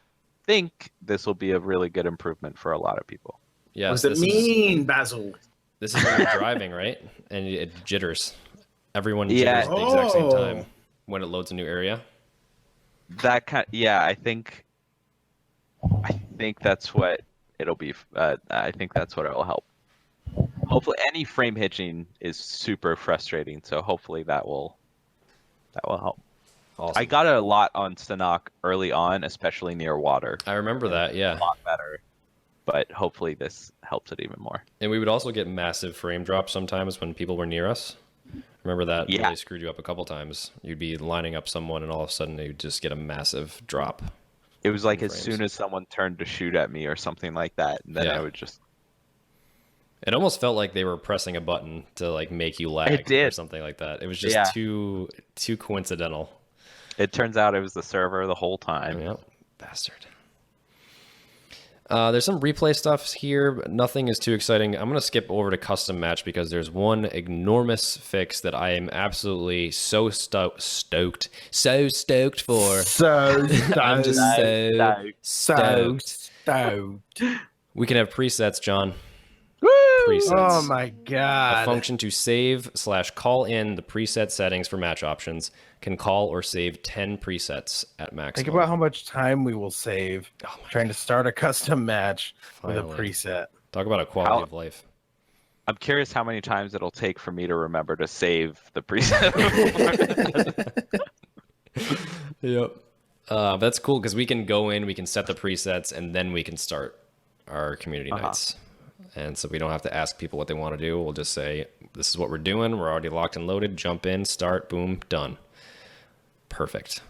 think this will be a really good improvement for a lot of people. Yeah, what does it mean, Basil? This is when you're driving, right? And it jitters. Everyone jitters at the exact same time when it loads a new area. I think that's what it'll be. I think that's what it'll help. Hopefully, any frame hitching is super frustrating, so hopefully that will help. Awesome. I got it a lot on Stanok early on, especially near water. I remember that, yeah. A lot better, but hopefully this helps it even more. And we would also get massive frame drops sometimes when people were near us. Remember that? Yeah. Really screwed you up a couple times. You'd be lining up someone, and all of a sudden you'd just get a massive drop. It was like as soon as someone turned to shoot at me or something like that, and then I would just... It almost felt like they were pressing a button to like make you lag It did. or something like that. It was just Yeah. too coincidental. It turns out it was the server the whole time. Yep, bastard. There's some replay stuff here, but nothing is too exciting. I'm going to skip over to custom match because there's one enormous fix that I am absolutely so stoked for. I'm just so stoked. We can have presets, John. Presets. Oh my A god. function to save/call in the preset settings for match options can call or save 10 presets at maximum. Think about how much time we will save trying to start a custom match with a Finally. preset. Talk about a quality of life. I'm curious how many times it'll take for me to remember to save the preset. Yep. That's cool because we can go in, we can set the presets, and then we can start our community nights. And so we don't have to ask people what they want to do. We'll just say, this is what we're doing. We're already locked and loaded. Jump in, start, boom, done. Perfect.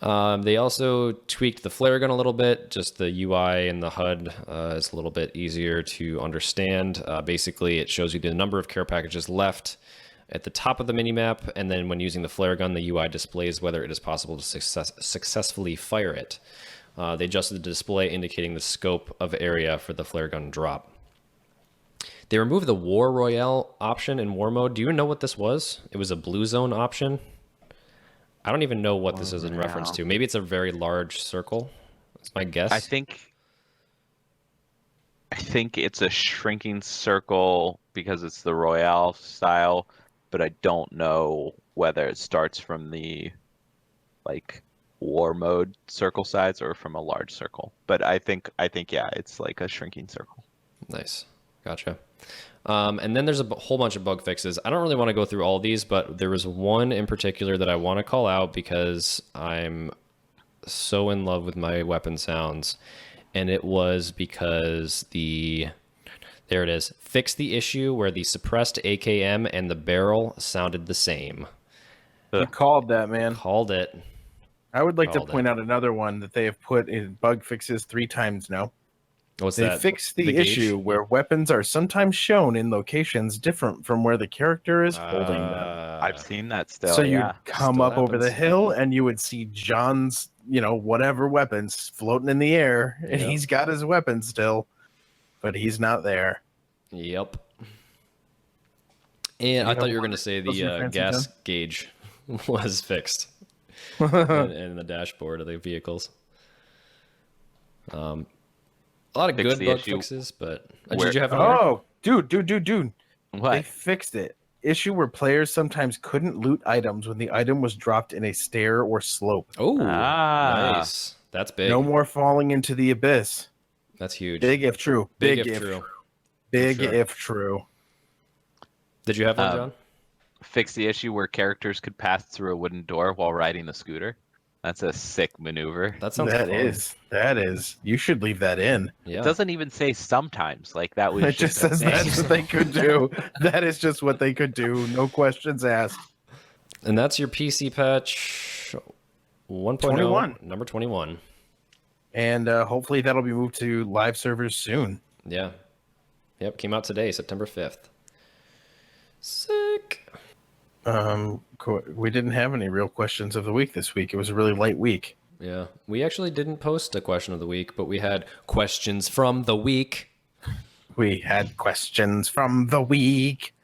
They also tweaked the flare gun a little bit. Just the UI and the HUD is a little bit easier to understand. Basically, it shows you the number of care packages left at the top of the minimap, and then when using the flare gun, the UI displays whether it is possible to successfully fire it. They adjusted the display indicating the scope of area for the flare gun drop. They removed the War Royale option in War Mode. Do you know what this was? It was a blue zone option. I don't even know what this is in reference to. Maybe it's a very large circle. That's my guess. I think it's a shrinking circle because it's the Royale style, but I don't know whether it starts from the like War Mode circle size or from a large circle. But I think yeah, it's like a shrinking circle. Nice. Gotcha. And then there's a whole bunch of bug fixes. I don't really want to go through all these, but there was one in particular that I want to call out because I'm so in love with my weapon sounds. And it was because there it is, fix the issue where the suppressed AKM and the barrel sounded the same. You called that, man. Called it. I would like to Called point out another one that they have put in bug fixes 3 times now. What's They that? fixed the gauge? issue where weapons are sometimes shown in locations different from where the character is holding them. I've seen that still. So yeah. you'd come Still up over the happens. hill and you would see John's, whatever weapons floating in the air, and Yep. he's got his weapon still, but he's not there. Yep. And I thought you were going to say those are the fancy, gas John? gauge was fixed in the dashboard of the vehicles. A lot of Fix good the bug issue fixes, but where- did you have any? Oh, dude. They What? fixed it. Issue where players sometimes couldn't loot items when the item was dropped in a stair or slope. Oh, Ah. nice. That's big. No more falling into the abyss. That's huge. Big if true. Big if true. Big Sure. if true. Did you have that, John? Fix the issue where characters could pass through a wooden door while riding the scooter. That's a sick maneuver. That sounds That fun. that is. You should leave that in. Yeah. It doesn't even say sometimes. Like that was It just a says thing. that's what they could do. That is just what they could do. No questions asked. And that's your PC patch 1.0, 21. number 21. And hopefully that'll be moved to live servers soon. Yeah. Yep, came out today, September 5th. Sick. We didn't have any real questions of the week this week. It was a really light week. Yeah. We actually didn't post a question of the week, but we had questions from the week. We had questions from the week.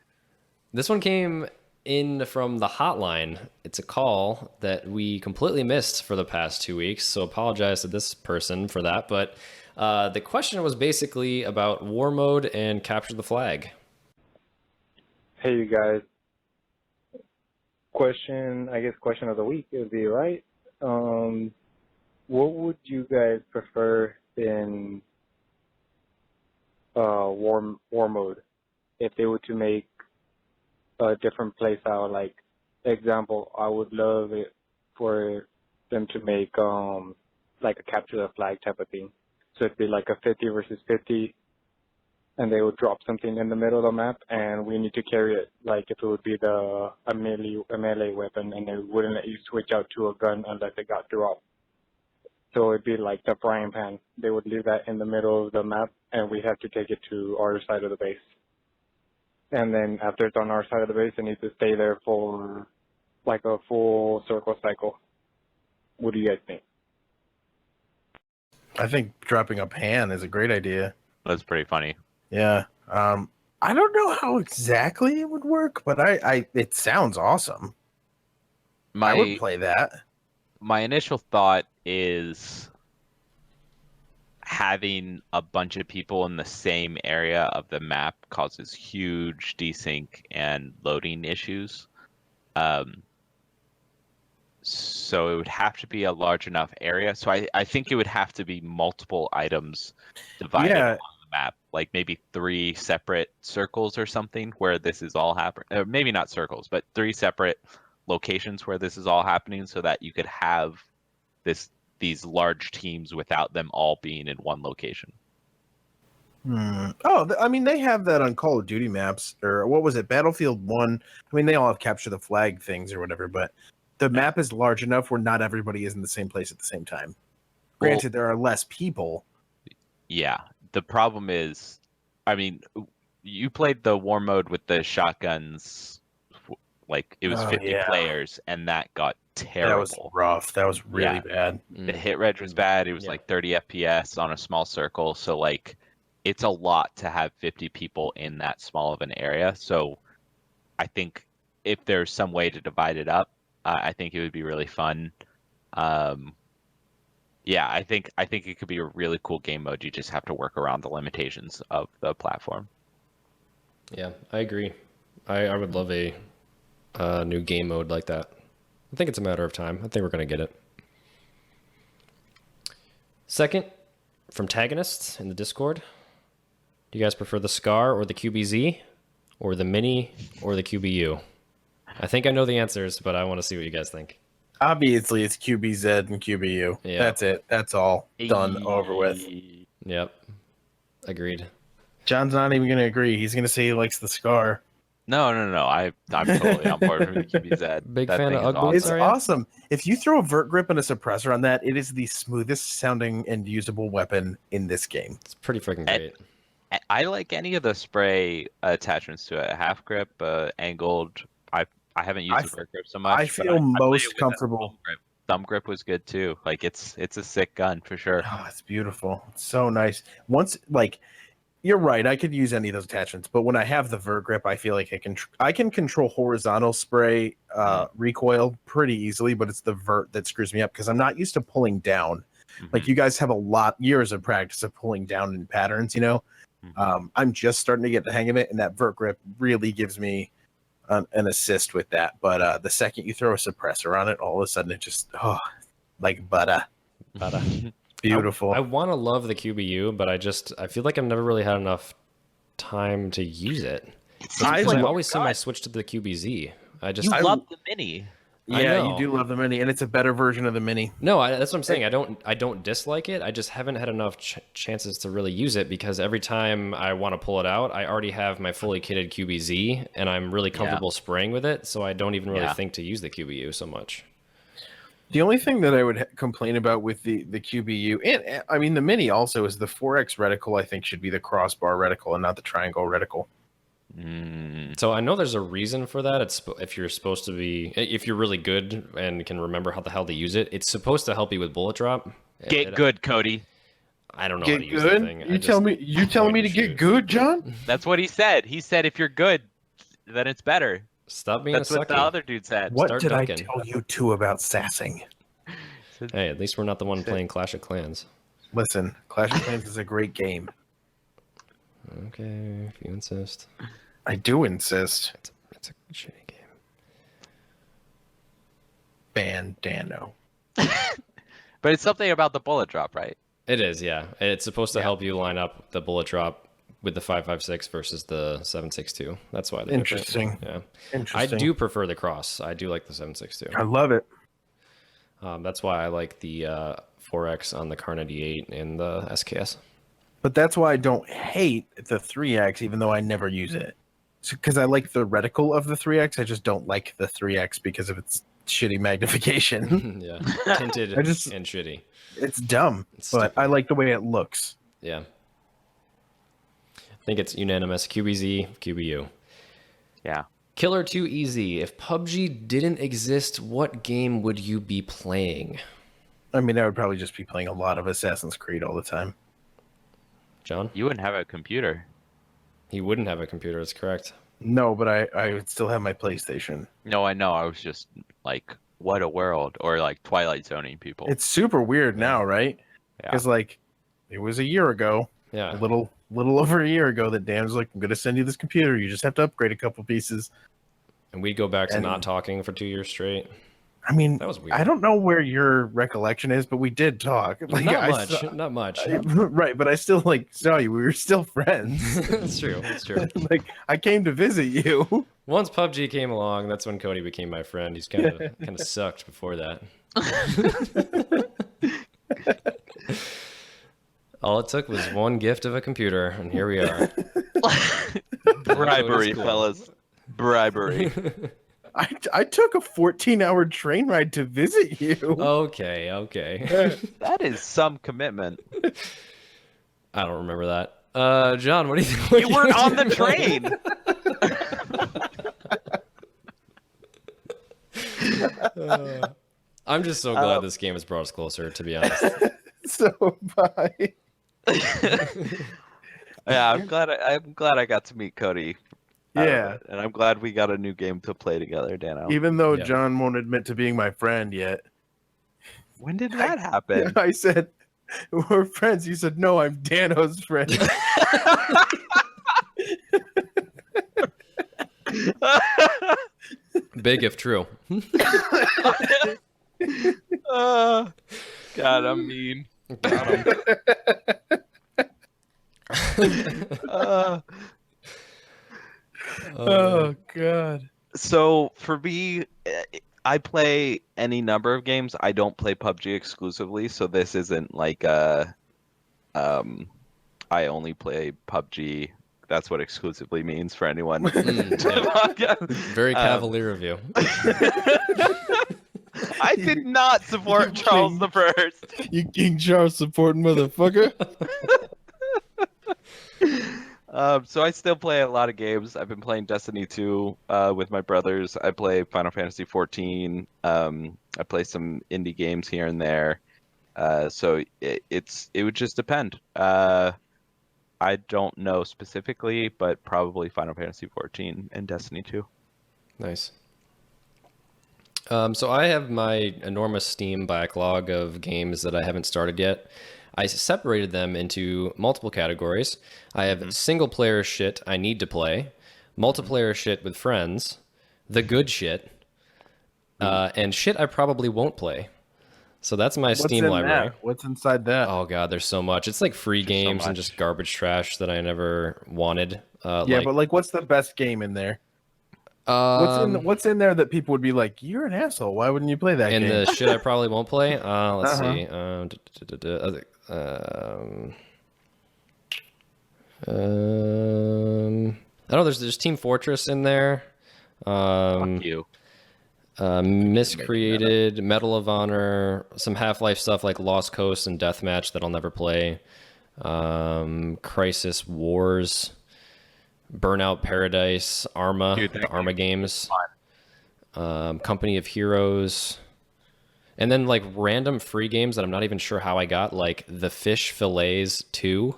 This one came in from the hotline. It's a call that we completely missed for the past 2 weeks, so apologize to this person for that. But the question was basically about war mode and capture the flag. Hey, you guys. Question of the week would be right. What would you guys prefer in war mode if they were to make a different play style? Like, example, I would love it for them to make like a capture the flag type of thing. So it'd be like a 50 versus 50. And they would drop something in the middle of the map, and we need to carry it. Like if it would be a melee weapon, and they wouldn't let you switch out to a gun unless it got dropped. So it'd be like the frying pan. They would leave that in the middle of the map, and we have to take it to our side of the base. And then after it's on our side of the base, it needs to stay there for like a full circle cycle. What do you guys think? I think dropping a pan is a great idea. That's pretty funny. Yeah. I don't know how exactly it would work, but it sounds awesome. I would play that. My initial thought is having a bunch of people in the same area of the map causes huge desync and loading issues. So it would have to be a large enough area. So I think it would have to be multiple items divided along the map, like maybe 3 separate circles or something where this is all happening. Maybe not circles, but 3 separate locations where this is all happening, so that you could have these large teams without them all being in one location. Oh, I mean, they have that on Call of Duty maps, or what was it, Battlefield 1? I mean, they all have capture the flag things or whatever, but the map is large enough where not everybody is in the same place at the same time. Granted, there are less people. Yeah. The problem is, I mean, you played the war mode with the shotguns, like it was 50 players, and that got terrible. That was rough. That was really bad. The hit reg was bad. It was like 30 FPS on a small circle. So like, it's a lot to have 50 people in that small of an area. So I think if there's some way to divide it up, I think it would be really fun. Yeah, I think it could be a really cool game mode. You just have to work around the limitations of the platform. Yeah, I agree. I would love a new game mode like that. I think it's a matter of time. I think we're going to get it. Second, from Tagonists in the Discord. Do you guys prefer the SCAR or the QBZ? Or the Mini or the QBU? I think I know the answers, but I want to see what you guys think. Obviously, it's QBZ and QBU. Yeah. That's it. That's all done, over with. Yep. Agreed. John's not even going to agree. He's going to say he likes the SCAR. No. I'm totally on board with the QBZ. Big That fan thing of is Ugg awesome. boots, It's are you? awesome. If you throw a vert grip and a suppressor on that, it is the smoothest sounding and usable weapon in this game. It's pretty freaking great. I like any of the spray attachments to it. Half grip, angled. I haven't used the vert grip so much. I feel most comfortable. Thumb grip was good too. Like it's a sick gun for sure. Oh, it's beautiful. It's so nice. Once, like, you're right. I could use any of those attachments, but when I have the vert grip, I feel like I can control horizontal spray recoil pretty easily, but it's the vert that screws me up because I'm not used to pulling down. Like you guys have years of practice of pulling down in patterns, you know. I'm just starting to get the hang of it, and that vert grip really gives me an assist with that. But the second you throw a suppressor on it, all of a sudden it just like butter. Beautiful. I want to love the QBU, but I feel like I've never really had enough time to use it. I always seem I switch to the QBZ. You love the Mini. Yeah, you do love the Mini, and it's a better version of the Mini. No, that's what I'm saying. I don't dislike it. I just haven't had enough chances to really use it because every time I want to pull it out, I already have my fully kitted QBZ, and I'm really comfortable spraying with it, so I don't even really think to use the QBU so much. The only thing that I would complain about with the QBU, and I mean the Mini also, is the 4X reticle. I think should be the crossbar reticle and not the triangle reticle. So I know there's a reason for that. It's if you're really good and can remember how the hell to use it, it's supposed to help you with bullet drop. Get good, Cody. I don't know Get how to use good? the thing. You telling me to get good, John? That's what he said. He said if you're good, then it's better. Stop being That's a sucky. what the other dude said. What Start did dunking. I tell you two about sassing? Hey, at least we're not the one playing Clash of Clans. Listen, Clash of Clans is a great game. Okay, if you insist. I do insist. It's a shitty game. Bandano. But it's something about the bullet drop, right? It is, yeah. It's supposed to help you line up the bullet drop with the 5.56 versus the 7.62. That's why they're interesting. Different. Yeah, Interesting. I do prefer the cross. I do like the 7.62. I love it. That's why I like the 4X on the Kar 98 and the SKS. But that's why I don't hate the 3X, even though I never use it. Because I like the reticle of the 3X. I just don't like the 3X because of its shitty magnification. Yeah, tinted and shitty. It's dumb, but I like the way it looks. Yeah. I think it's unanimous. QBZ, QBU. Yeah. Killer Too Easy. If PUBG didn't exist, what game would you be playing? I mean, I would probably just be playing a lot of Assassin's Creed all the time. John? You wouldn't have a computer. He wouldn't have a computer, that's correct. No, but I would still have my PlayStation. No, I know. I was just like, what a world, or like Twilight Zoning people. It's super weird now, right? Yeah. Because like, it was a year ago, Yeah. a little over a year ago, that Dan was like, "I'm gonna send you this computer. You just have to upgrade a couple pieces." And we'd go back to And- not talking for 2 years straight. I mean, That was weird. I don't know where your recollection is, but we did talk. Like, Not I much. saw- Not much. right, but I still like saw you. We were still friends. That's true. That's true. Like, I came to visit you. Once PUBG came along, that's when Cody became my friend. He's kind of sucked before that. All it took was one gift of a computer, and here we are. Bribery, Cool. fellas. Bribery. I took a 14-hour train ride to visit you. Okay, okay. That is some commitment. I don't remember that. John, what do you think? You weren't on the train. I'm just so glad this game has brought us closer, to be honest. So bye. Yeah, I'm glad I got to meet Cody. Yeah. And I'm glad we got a new game to play together, Dano. Even though Yeah. John won't admit to being my friend yet. When did that happen? I said, "We're friends." You said, "No, I'm Dano's friend." Big if true. God, I'm mean. Got him. Oh God. So for me, I play any number of games. I don't play PUBG exclusively, so this isn't like I only play PUBG. That's what exclusively means for anyone. Very cavalier of you. I did not support Charles the First. You King Charles supporting motherfucker. So I still play a lot of games. I've been playing Destiny 2 with my brothers. I play Final Fantasy 14. I play some indie games here and there. So it would just depend. I don't know specifically, but probably Final Fantasy 14 and Destiny 2. Nice. So I have my enormous Steam backlog of games that I haven't started yet. I separated them into multiple categories. I have single player shit I need to play, multiplayer shit with friends, the good shit, and shit I probably won't play. So that's my Steam library. That? What's inside that? Oh god, there's so much. It's like free games and much. just garbage trash that I never wanted. Yeah, but like, what's the best game in there? but What's in there that people would be like, "You're an asshole. Why wouldn't you play that and game?" the shit I probably won't play. Let's see. I know there's Team Fortress in there. Fuck you. Miscreated, Medal of Honor, some Half-Life stuff like Lost Coast and Deathmatch that I'll never play. Crisis Wars, Burnout Paradise, Arma, Dude, the Arma games, Company of Heroes, and then like random free games that I'm not even sure how I got, like The Fish Fillets 2.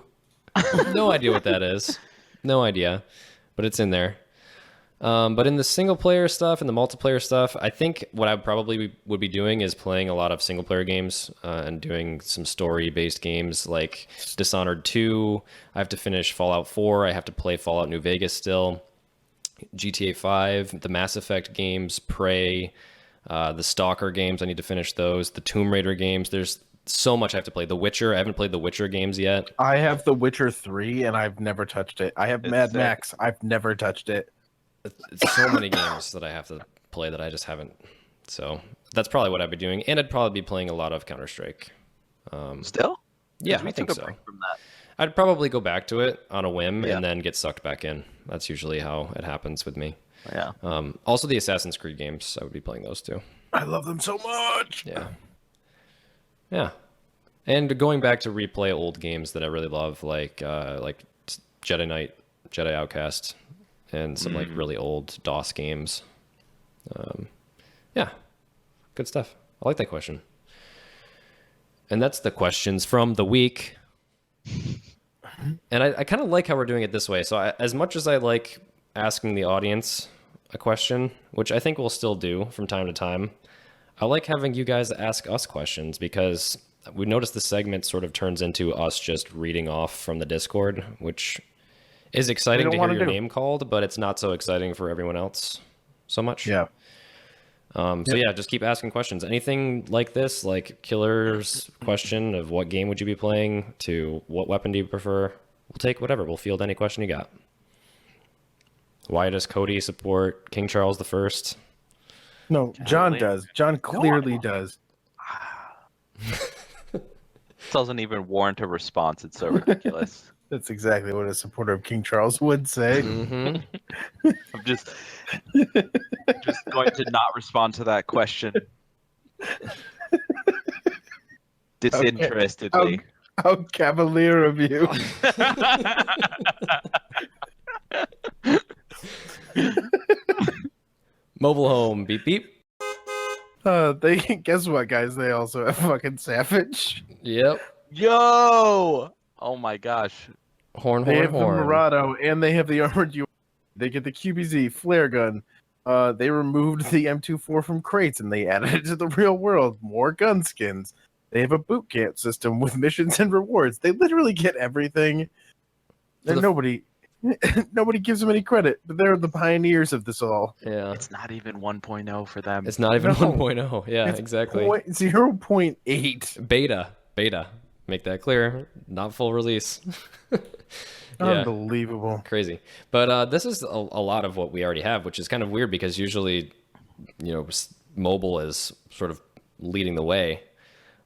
No idea what that is. No idea, but it's in there. But in the single player stuff and the multiplayer stuff, I think what I probably would be doing is playing a lot of single player games and doing some story based games like Dishonored 2. I have to finish Fallout 4. I have to play Fallout New Vegas still. GTA 5, the Mass Effect games, Prey, the Stalker games. I need to finish those. The Tomb Raider games. There's so much I have to play. The Witcher. I haven't played the Witcher games yet. I have The Witcher 3 and I've never touched it. I have Mad sick. Max. I've never touched it. It's so many games that I have to play that I just haven't. So that's probably what I'd be doing. And I'd probably be playing a lot of Counter-Strike. Still? Yeah, We I think took a so. break from that. I'd probably go back to it on a whim Yeah. and then get sucked back in. That's usually how it happens with me. Yeah. Also, the Assassin's Creed games, I would be playing those too. I love them so much. Yeah. Yeah. And going back to replay old games that I really love, like Jedi Knight, Jedi Outcast, and some like really old DOS games. Yeah, good stuff. I like that question. And that's the questions from the week. And I kind of like how we're doing it this way. So as much as I like asking the audience a question, which I think we'll still do from time to time, I like having you guys ask us questions because we noticed the segment sort of turns into us just reading off from the Discord, which is exciting to hear your name called, but it's not so exciting for everyone else so much. Yeah. So yeah, just keep asking questions. Anything like this, like Killer's question of what game would you be playing to what weapon do you prefer? We'll take whatever. We'll field any question you got. Why does Cody support King Charles I? No, John does. John clearly does. Doesn't even warrant a response. It's so ridiculous. That's exactly what a supporter of King Charles would say. Mm-hmm. I'm just going to not respond to that question. Disinterestedly. How cavalier of you. Mobile home, beep beep. They guess what, guys? They also have fucking Savage. Yep. Yo! Oh my gosh. Horn, They horn, have horn. the Murado, and they have the armored U. They get the QBZ flare gun. They removed the M24 from crates and they added it to the real world. More gun skins. They have a boot camp system with missions and rewards. They literally get everything. And nobody gives them any credit, but they're the pioneers of this all. Yeah. It's not even 1.0 for them. It's not even No. 1.0. Yeah, It's exactly. 0.8. Beta. Make that clear. Not full release. Yeah. Unbelievable. Crazy. But this is a lot of what we already have, which is kind of weird because usually, mobile is sort of leading the way.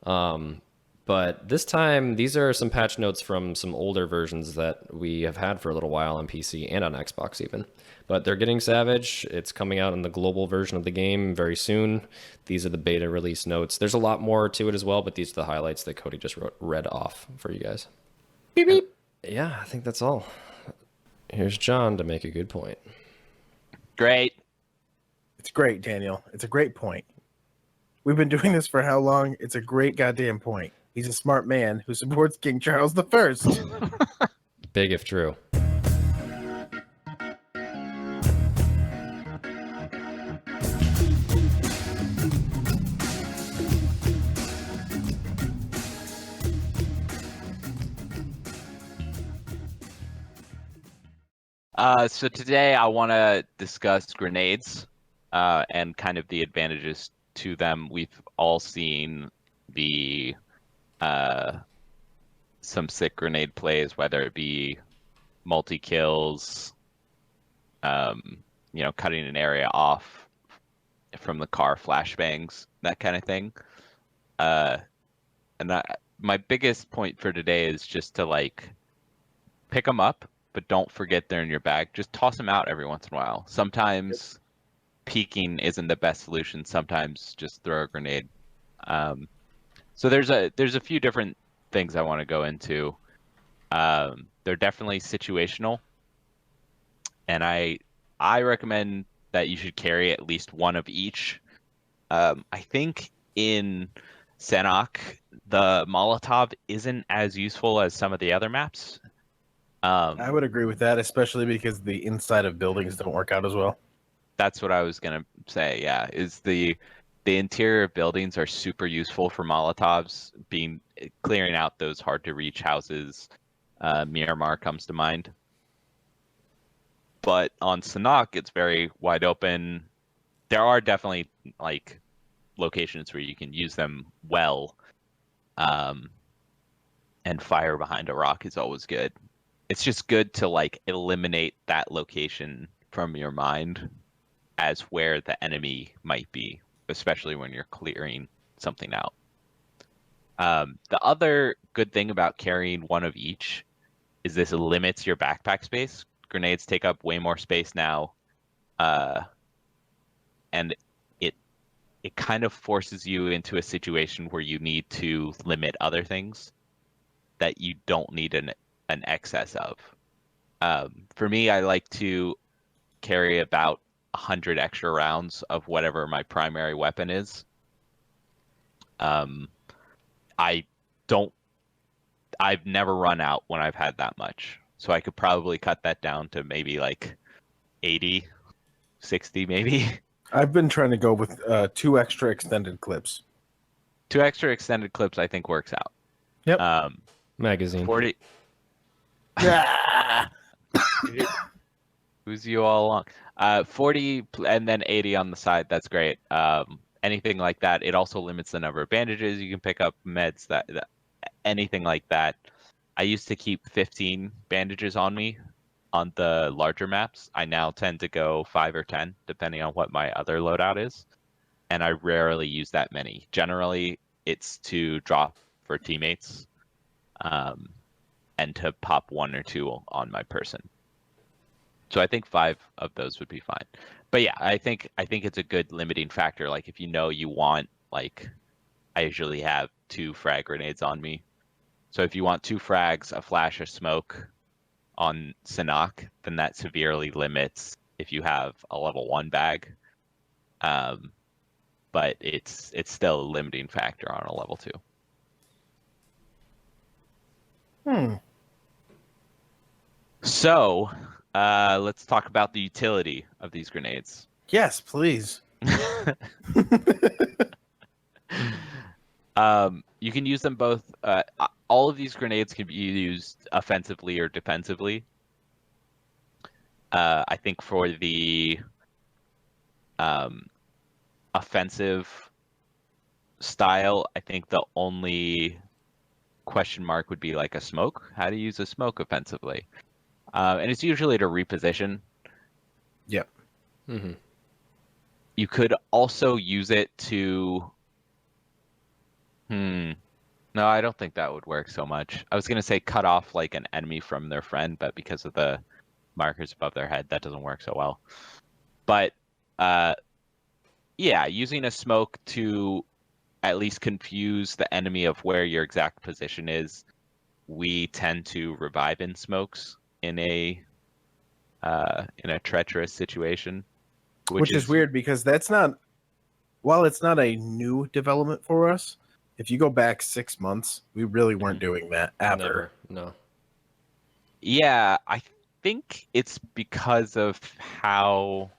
But this time, these are some patch notes from some older versions that we have had for a little while on PC and on Xbox even. But they're getting Savage. It's coming out in the global version of the game very soon. These are the beta release notes. There's a lot more to it as well, but these are the highlights that Cody just read off for you guys. Beep, beep. Yeah, I think that's all. Here's John to make a good point. Great. It's great, Daniel. It's a great point. We've been doing this for how long? It's a great goddamn point. He's a smart man who supports King Charles I. Big if true. So today I want to discuss grenades and kind of the advantages to them. We've all seen the some sick grenade plays, whether it be multi-kills, cutting an area off from the car flashbangs, that kind of thing. My biggest point for today is just to pick them up, but don't forget they're in your bag. Just toss them out every once in a while. Sometimes peeking isn't the best solution. Sometimes just throw a grenade. So there's a few different things I want to go into. They're definitely situational, and I recommend that you should carry at least one of each. I think in Sanhok, the Molotov isn't as useful as some of the other maps. I would agree with that, especially because the inside of buildings don't work out as well. That's what I was gonna say. Yeah, is the interior of buildings are super useful for Molotovs, clearing out those hard to reach houses. Miramar comes to mind. But on Sanhok, it's very wide open. There are definitely locations where you can use them well. And fire behind a rock is always good. It's just good to eliminate that location from your mind as where the enemy might be, especially when you're clearing something out. The other good thing about carrying one of each is this limits your backpack space. Grenades take up way more space now, and it kind of forces you into a situation where you need to limit other things that you don't need an excess of. For me, I like to carry about 100 extra rounds of whatever my primary weapon is. I don't. I've never run out when I've had that much, so I could probably cut that down to maybe like 80, 60 maybe. I've been trying to go with 2 extra extended clips. 2 extra extended clips, I think, works out. Yep. Magazine. 40. Ah! Who's you all along? 40 and then 80 on the side. That's great. Anything like that. It also limits the number of bandages you can pick up, meds, that anything like that. I used to keep 15 bandages on me on the larger maps. I now tend to go 5 or 10, depending on what my other loadout is. And I rarely use that many. Generally, it's to drop for teammates, and to pop 1 or 2 on my person. So I think 5 of those would be fine. But yeah, I think it's a good limiting factor. Like if you know you want, like, I usually have 2 frag grenades on me. So if you want 2 frags, a flash, a smoke on Sanhok, then that severely limits if you have a level 1 bag. But it's still a limiting factor on a level 2. So, let's talk about the utility of these grenades. Yes, please. You can use them both. All of these grenades can be used offensively or defensively. I think for the offensive style, I think the only question mark would be like a smoke. How to use a smoke offensively. And it's usually to reposition. Yep. Mm-hmm. You could also use it to... No, I don't think that would work so much. I was going to say cut off like an enemy from their friend, but because of the markers above their head, that doesn't work so well. But yeah, using a smoke to at least confuse the enemy of where your exact position is. We tend to revive in smokes in a treacherous situation, which is weird because that's not, while it's not a new development for us, if you go back 6 months, we really weren't doing that ever. Never. No. Yeah, I think it's because of how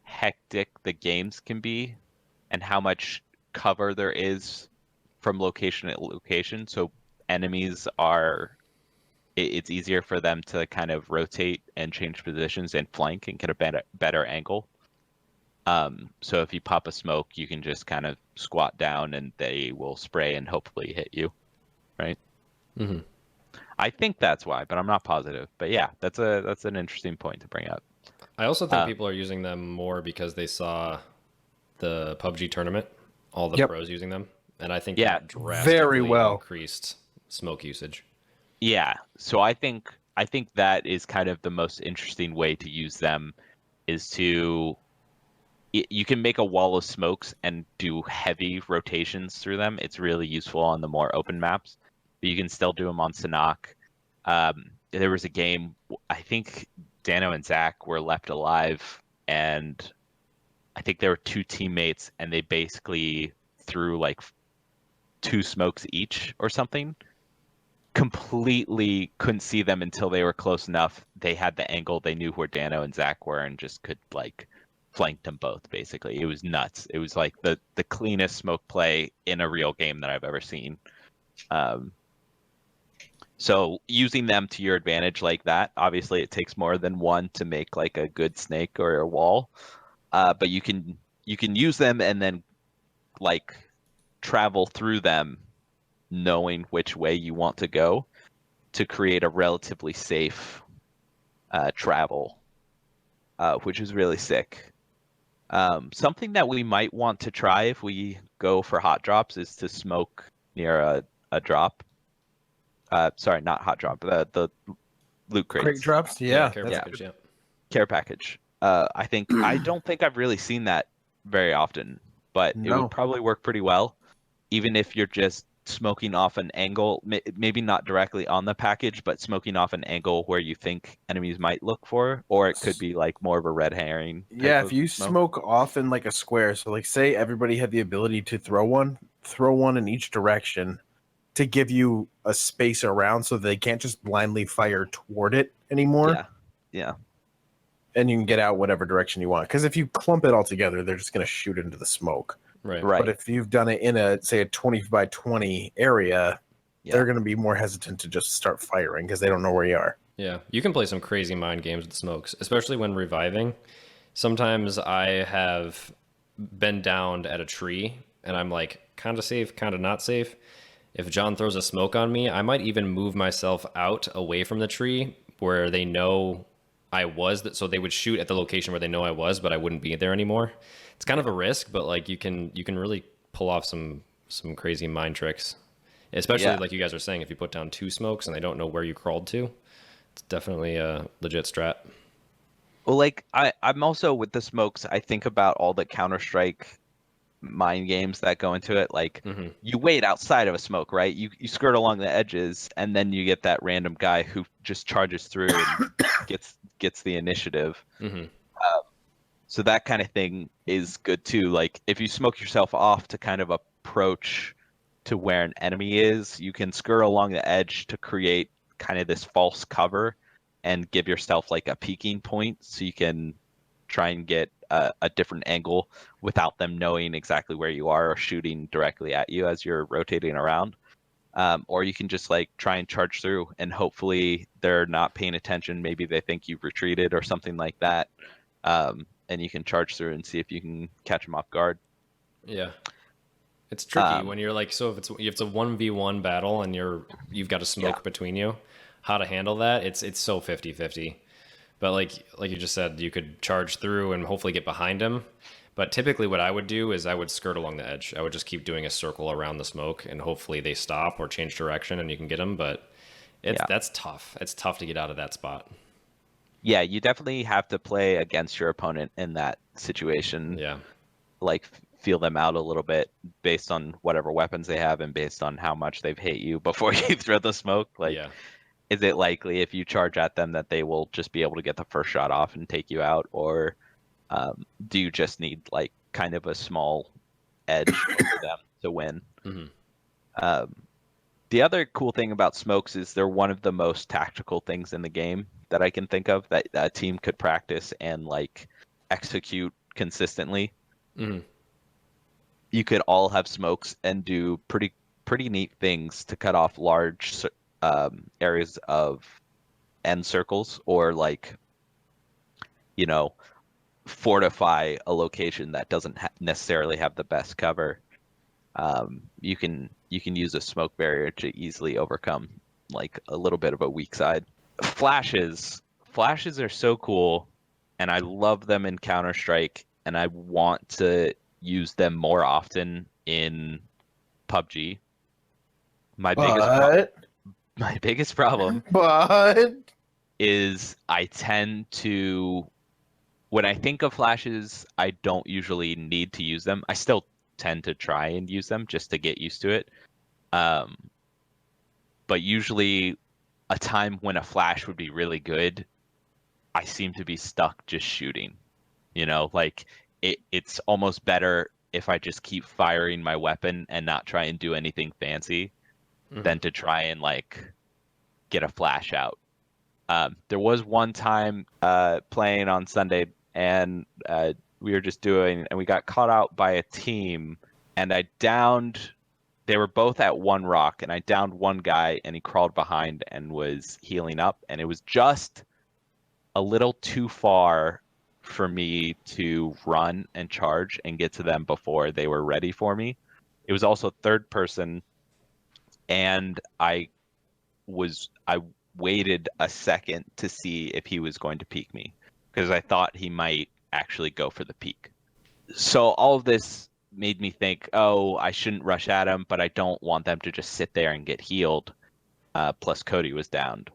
hectic the games can be and how much cover there is from location to location. So enemies are, it's easier for them to kind of rotate and change positions and flank and get a better angle. So if you pop a smoke, you can just kind of squat down and they will spray and hopefully hit you, right? Mm-hmm. I think that's why, but I'm not positive. But yeah, that's an interesting point to bring up. I also think people are using them more because they saw the PUBG tournament, all the pros using them, and I think that drastically increased smoke usage. Yeah, so I think that is kind of the most interesting way to use them is to, you can make a wall of smokes and do heavy rotations through them. It's really useful on the more open maps, but you can still do them on Sanhok. There was a game, I think Dano and Zach were left alive, and I think there were 2 teammates, and they basically threw like 2 smokes each or something. Completely couldn't see them until they were close enough. They had the angle, they knew where Dano and Zach were, and just could like flank them both, basically. It was nuts. It was like the cleanest smoke play in a real game that I've ever seen. So using them to your advantage like that, obviously it takes more than one to make like a good snake or a wall. But you can use them and then like travel through them knowing which way you want to go to create a relatively safe travel, which is really sick. Something that we might want to try if we go for hot drops is to smoke near a drop. Sorry, not hot drop. The loot crates. Crate drops? Yeah. Care package, yeah. Care package. I don't think I've really seen that very often, but it would probably work pretty well, even if you're just smoking off an angle, maybe not directly on the package, but smoking off an angle where you think enemies might look for, or it could be like more of a red herring. Yeah, if you smoke off in like a square, so like say everybody had the ability to throw one in each direction to give you a space around so they can't just blindly fire toward it anymore. Yeah. And you can get out whatever direction you want. Because if you clump it all together, they're just going to shoot into the smoke. Right. Right. But if you've done it in a, say, a 20 by 20 area, they're going to be more hesitant to just start firing because they don't know where you are. Yeah, you can play some crazy mind games with smokes, especially when reviving. Sometimes I have been downed at a tree, and I'm like, kind of safe, kind of not safe. If John throws a smoke on me, I might even move myself out away from the tree where they know I was, so they would shoot at the location where they know I was, but I wouldn't be there anymore. It's kind of a risk, but like you can really pull off some crazy mind tricks, especially like you guys are saying, if you put down 2 smokes and they don't know where you crawled to, it's definitely a legit strat. Well, like I'm also with the smokes. I think about all the Counter-Strike mind games that go into it. Like you wait outside of a smoke, right? You skirt along the edges, and then you get that random guy who just charges through and gets the initiative. So that kind of thing is good too. Like if you smoke yourself off to kind of approach to where an enemy is, you can skirt along the edge to create kind of this false cover and give yourself like a peeking point so you can try and get a different angle without them knowing exactly where you are or shooting directly at you as you're rotating around. Or you can just like try and charge through, and hopefully they're not paying attention. Maybe they think you've retreated or something like that. And you can charge through and see if you can catch them off guard. Yeah. It's tricky when you're like, so if it's a 1v1 battle and you've got a smoke between you, how to handle that. It's so 50-50. But like you just said, you could charge through and hopefully get behind him. But typically what I would do is I would skirt along the edge. I would just keep doing a circle around the smoke, and hopefully they stop or change direction and you can get them. But that's tough. It's tough to get out of that spot. Yeah, you definitely have to play against your opponent in that situation. Yeah. Like feel them out a little bit based on whatever weapons they have and based on how much they've hit you before you throw the smoke. Like, is it likely if you charge at them that they will just be able to get the first shot off and take you out? Or do you just need like kind of a small edge over them to win? The other cool thing about smokes is they're one of the most tactical things in the game that I can think of that a team could practice and like execute consistently. You could all have smokes and do pretty neat things to cut off large areas of end circles, or like, you know, fortify a location that doesn't necessarily have the best cover. You can use a smoke barrier to easily overcome like a little bit of a weak side. Flashes are so cool, and I love them in Counter-Strike, and I want to use them more often in PUBG. My biggest problem is I tend to, when I think of flashes, I don't usually need to use them. I still tend to try and use them just to get used to it. But usually a time when a flash would be really good, I seem to be stuck just shooting. You know, like it's almost better if I just keep firing my weapon and not try and do anything fancy than to try and like get a flash out. There was one time playing on Sunday, and we were just and we got caught out by a team, and they were both at one rock, and I downed one guy, and he crawled behind and was healing up, and it was just a little too far for me to run and charge and get to them before they were ready for me. It was also third person, and I waited a second to see if he was going to peek me, because I thought he might actually go for the peek. So all of this made me think, oh, I shouldn't rush at him, but I don't want them to just sit there and get healed. Plus Cody was downed.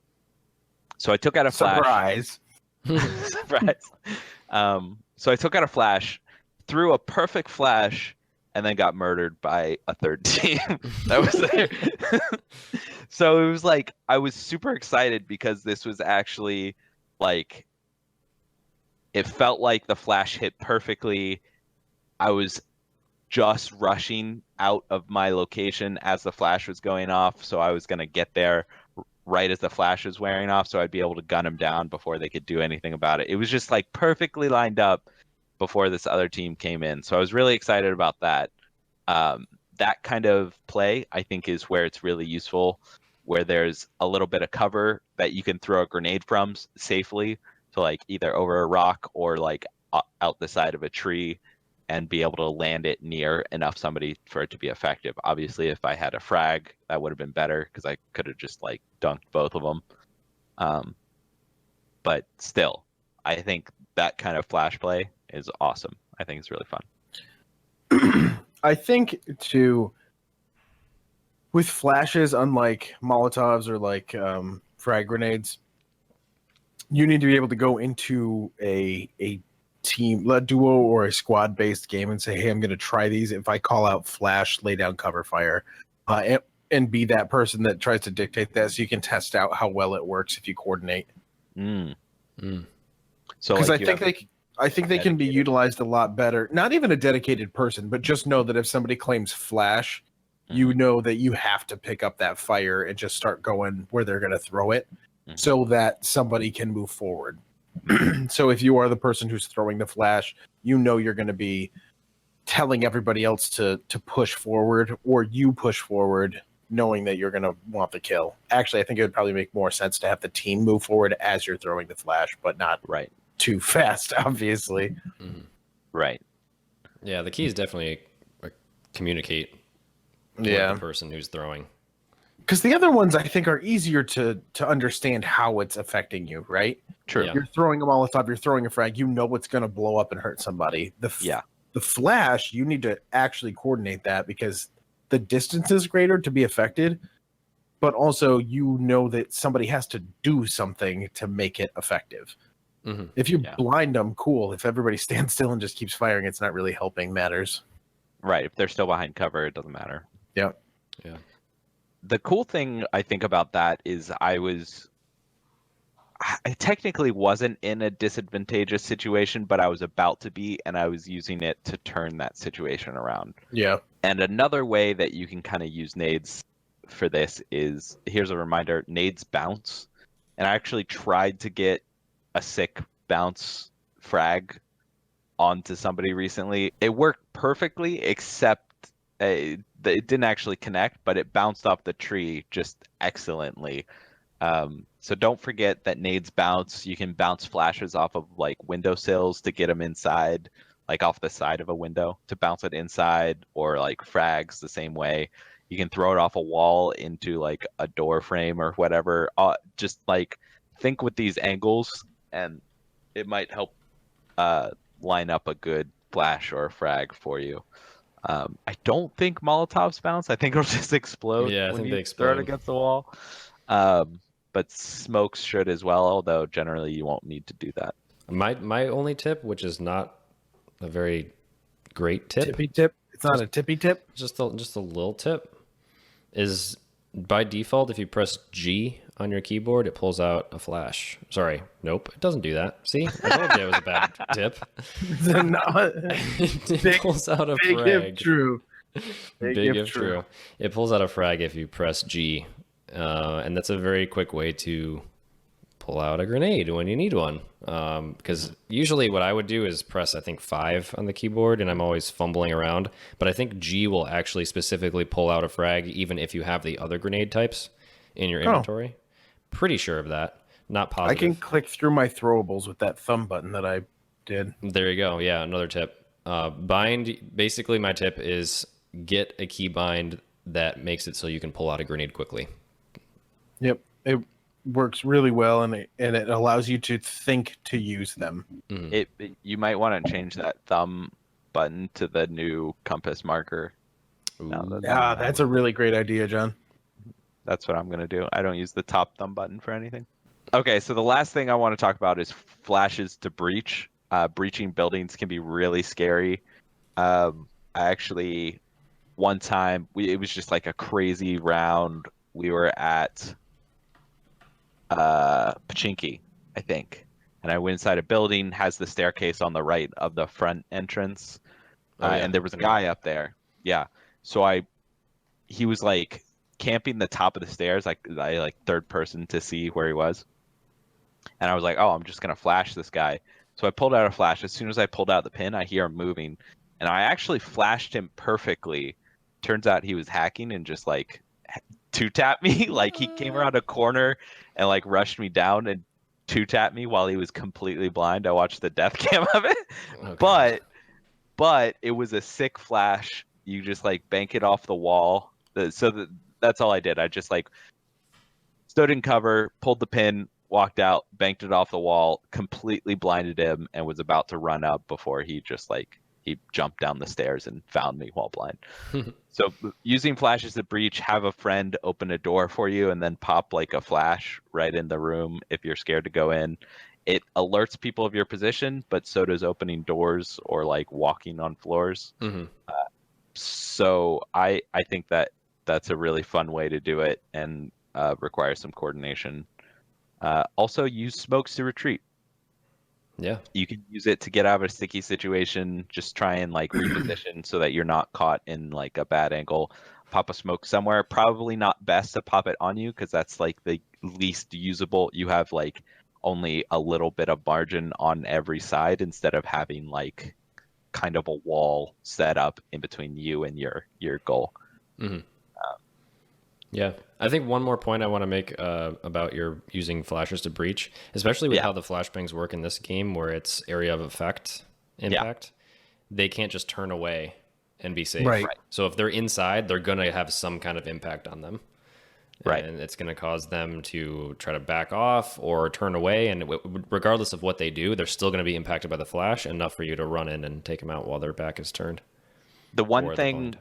So I took out a flash. Surprise. So I took out a flash, threw a perfect flash, and then got murdered by a third team that was there. So it was like I was super excited because this was actually like it felt like the flash hit perfectly. I was just rushing out of my location as the flash was going off, so I was going to get there right as the flash was wearing off so I'd be able to gun him down before they could do anything about it. It was just like perfectly lined up before this other team came in. So I was really excited about that. That kind of play, I think, is where it's really useful, where there's a little bit of cover that you can throw a grenade from safely to like either over a rock or like out the side of a tree and be able to land it near enough somebody for it to be effective. Obviously, if I had a frag, that would have been better because I could have just like dunked both of them. But still, I think that kind of flash play is awesome. I think it's really fun. I think with flashes, unlike Molotovs or like frag grenades, you need to be able to go into a team, a duo or a squad based game and say, hey, I'm going to try these. If I call out flash, lay down cover fire, and be that person that tries to dictate that so you can test out how well it works if you coordinate. So because like I think they can be utilized a lot better. Not even a dedicated person, but just know that if somebody claims flash, you know that you have to pick up that fire and just start going where they're going to throw it so that somebody can move forward. So if you are the person who's throwing the flash, you know you're going to be telling everybody else to push forward, or you push forward knowing that you're going to want the kill. Actually, I think it would probably make more sense to have the team move forward as you're throwing the flash, but not too fast, obviously. Right. Yeah, the key is definitely communicate with the person who's throwing. Because the other ones, I think, are easier to understand how it's affecting you, right? True. Yeah. You're throwing a Molotov, you're throwing a frag, you know what's going to blow up and hurt somebody. The flash, you need to actually coordinate that because the distance is greater to be affected, but also you know that somebody has to do something to make it effective. If you blind them, cool. If everybody stands still and just keeps firing, it's not really helping matters. Right. If they're still behind cover, it doesn't matter. Yeah. The cool thing I think about that is I technically wasn't in a disadvantageous situation, but I was about to be, and I was using it to turn that situation around. Yeah. And another way that you can kind of use nades for this is, here's a reminder, nades bounce. And I actually tried to get a sick bounce frag onto somebody recently. It worked perfectly, except it didn't actually connect, but it bounced off the tree just excellently. So don't forget that nades bounce. You can bounce flashes off of like windowsills to get them inside, like off the side of a window to bounce it inside, or like frags the same way. You can throw it off a wall into like a door frame or whatever. Just like think with these angles, and it might help line up a good flash or a frag for you. I don't think Molotovs bounce. I think it'll just explode. Yeah, I when think you they explode. throw it against the wall. But smokes should as well, although generally you won't need to do that. My only tip, which is not a very great tip, Tippy tip. It's not a tippy tip. just a little tip, is by default if you press G on your keyboard, it pulls out a flash. Sorry, nope, it doesn't do that. See, I told you it was a bad tip. It pulls out a frag. Big if true. Big if true. It pulls out a frag if you press G, and that's a very quick way to pull out a grenade when you need one. Because usually what I would do is press, I think, 5 on the keyboard, and I'm always fumbling around. But I think G will actually specifically pull out a frag, even if you have the other grenade types in your inventory. Pretty sure of that. Not positive. I can click through my throwables with that thumb button that I did. There you go. Yeah, another tip. Bind. Basically, my tip is get a key bind that makes it so you can pull out a grenade quickly. Yep, it works really well, and it allows you to think to use them. You might want to change that thumb button to the new compass marker. That's a really great idea, John. That's what I'm going to do. I don't use the top thumb button for anything. Okay, so the last thing I want to talk about is flashes to breach. Breaching buildings can be really scary. I actually one time it was just like a crazy round. We were at Pachinki, I think, and I went inside a building, has the staircase on the right of the front entrance, and there was a guy up there. Yeah, so he was like camping the top of the stairs, like I like third person to see where he was, and I was like, oh, I'm just gonna flash this guy. So I pulled out a flash. As soon as I pulled out the pin, I hear him moving, and I actually flashed him perfectly. Turns out he was hacking and just like two-tapped me. Like he came around a corner and like rushed me down and two-tapped me while he was completely blind. I watched the death cam of it. Okay. But it was a sick flash. You just like bank it off the wall. That's all I did. I just like stood in cover, pulled the pin, walked out, banked it off the wall, completely blinded him, and was about to run up before he just like he jumped down the stairs and found me while blind. So using flashes to breach, have a friend open a door for you and then pop like a flash right in the room if you're scared to go in. It alerts people of your position, but so does opening doors or like walking on floors. So I think that's a really fun way to do it and requires some coordination. Also, use smokes to retreat. Yeah. You can use it to get out of a sticky situation. Just try and like reposition so that you're not caught in like a bad angle. Pop a smoke somewhere. Probably not best to pop it on you because that's like the least usable. You have like only a little bit of margin on every side instead of having like kind of a wall set up in between you and your goal. Yeah, I think one more point I want to make about your using flashes to breach, especially with how the flashbangs work in this game, where it's area of effect impact. They can't just turn away and be safe. Right. So if they're inside, they're gonna have some kind of impact on them. Right. And it's gonna cause them to try to back off or turn away. And regardless of what they do, they're still gonna be impacted by the flash enough for you to run in and take them out while their back is turned. The one thing,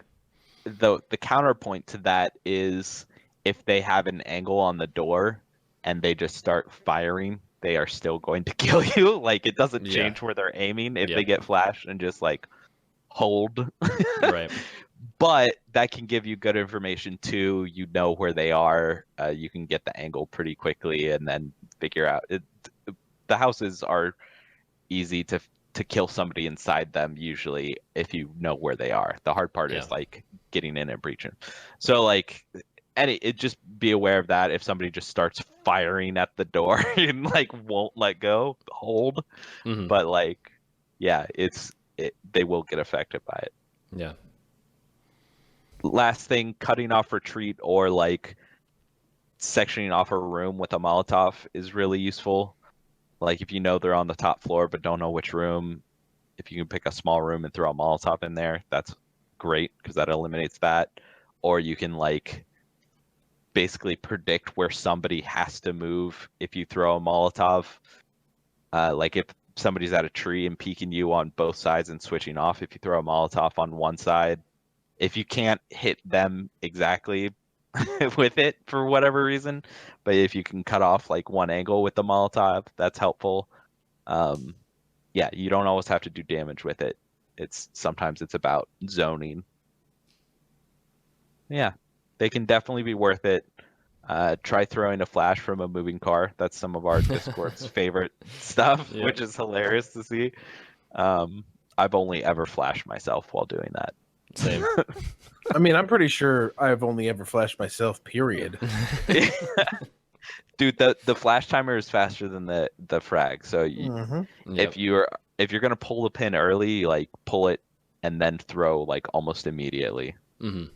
the counterpoint to that is if they have an angle on the door and they just start firing, they are still going to kill you. Like it doesn't change where they're aiming if they get flashed and just like hold. Right. But that can give you good information too. You know where they are. You can get the angle pretty quickly and then figure out it. The houses are easy to kill somebody inside them usually if you know where they are. The hard part is like getting in and breaching. So like just be aware of that. If somebody just starts firing at the door and like won't let go, hold. But like, yeah, they will get affected by it. Yeah. Last thing, cutting off retreat or like sectioning off a room with a Molotov is really useful. Like if you know they're on the top floor but don't know which room, if you can pick a small room and throw a Molotov in there, that's great because that eliminates that. Or you can like basically predict where somebody has to move if you throw a Molotov. Like if somebody's at a tree and peeking you on both sides and switching off, if you throw a Molotov on one side, if you can't hit them exactly with it for whatever reason, but if you can cut off like one angle with the Molotov, that's helpful. Yeah, you don't always have to do damage with it. Sometimes it's about zoning. Yeah, they can definitely be worth it. Try throwing a flash from a moving car. That's some of our Discord's favorite stuff, which is hilarious to see. I've only ever flashed myself while doing that. Same. I mean, I'm pretty sure I've only ever flashed myself, period. Dude, the flash timer is faster than the frag. So if you're gonna pull the pin early, like pull it and then throw like almost immediately. So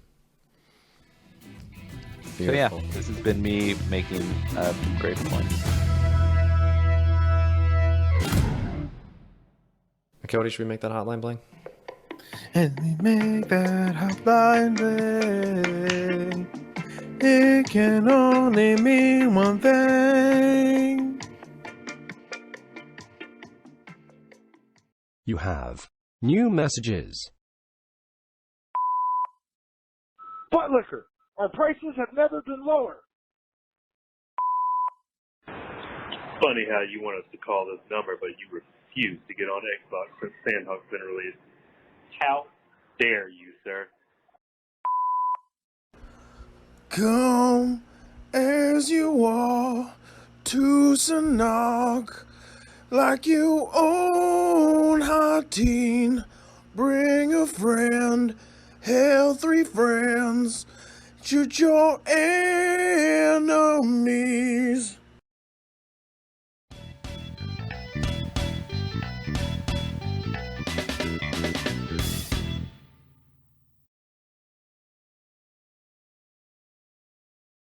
yeah, this has been me making great points. Cody, should we make that hotline bling? And we make that hotline bling. It can only mean one thing. You have new messages. Butt liquor. Our prices have never been lower. Funny how you want us to call this number, but you refuse to get on Xbox since Sandhawk's been released. How dare you, sir? Come as you are to Sanok, like you own hot teen. Bring a friend, hail 3 friends, shoot your enemies.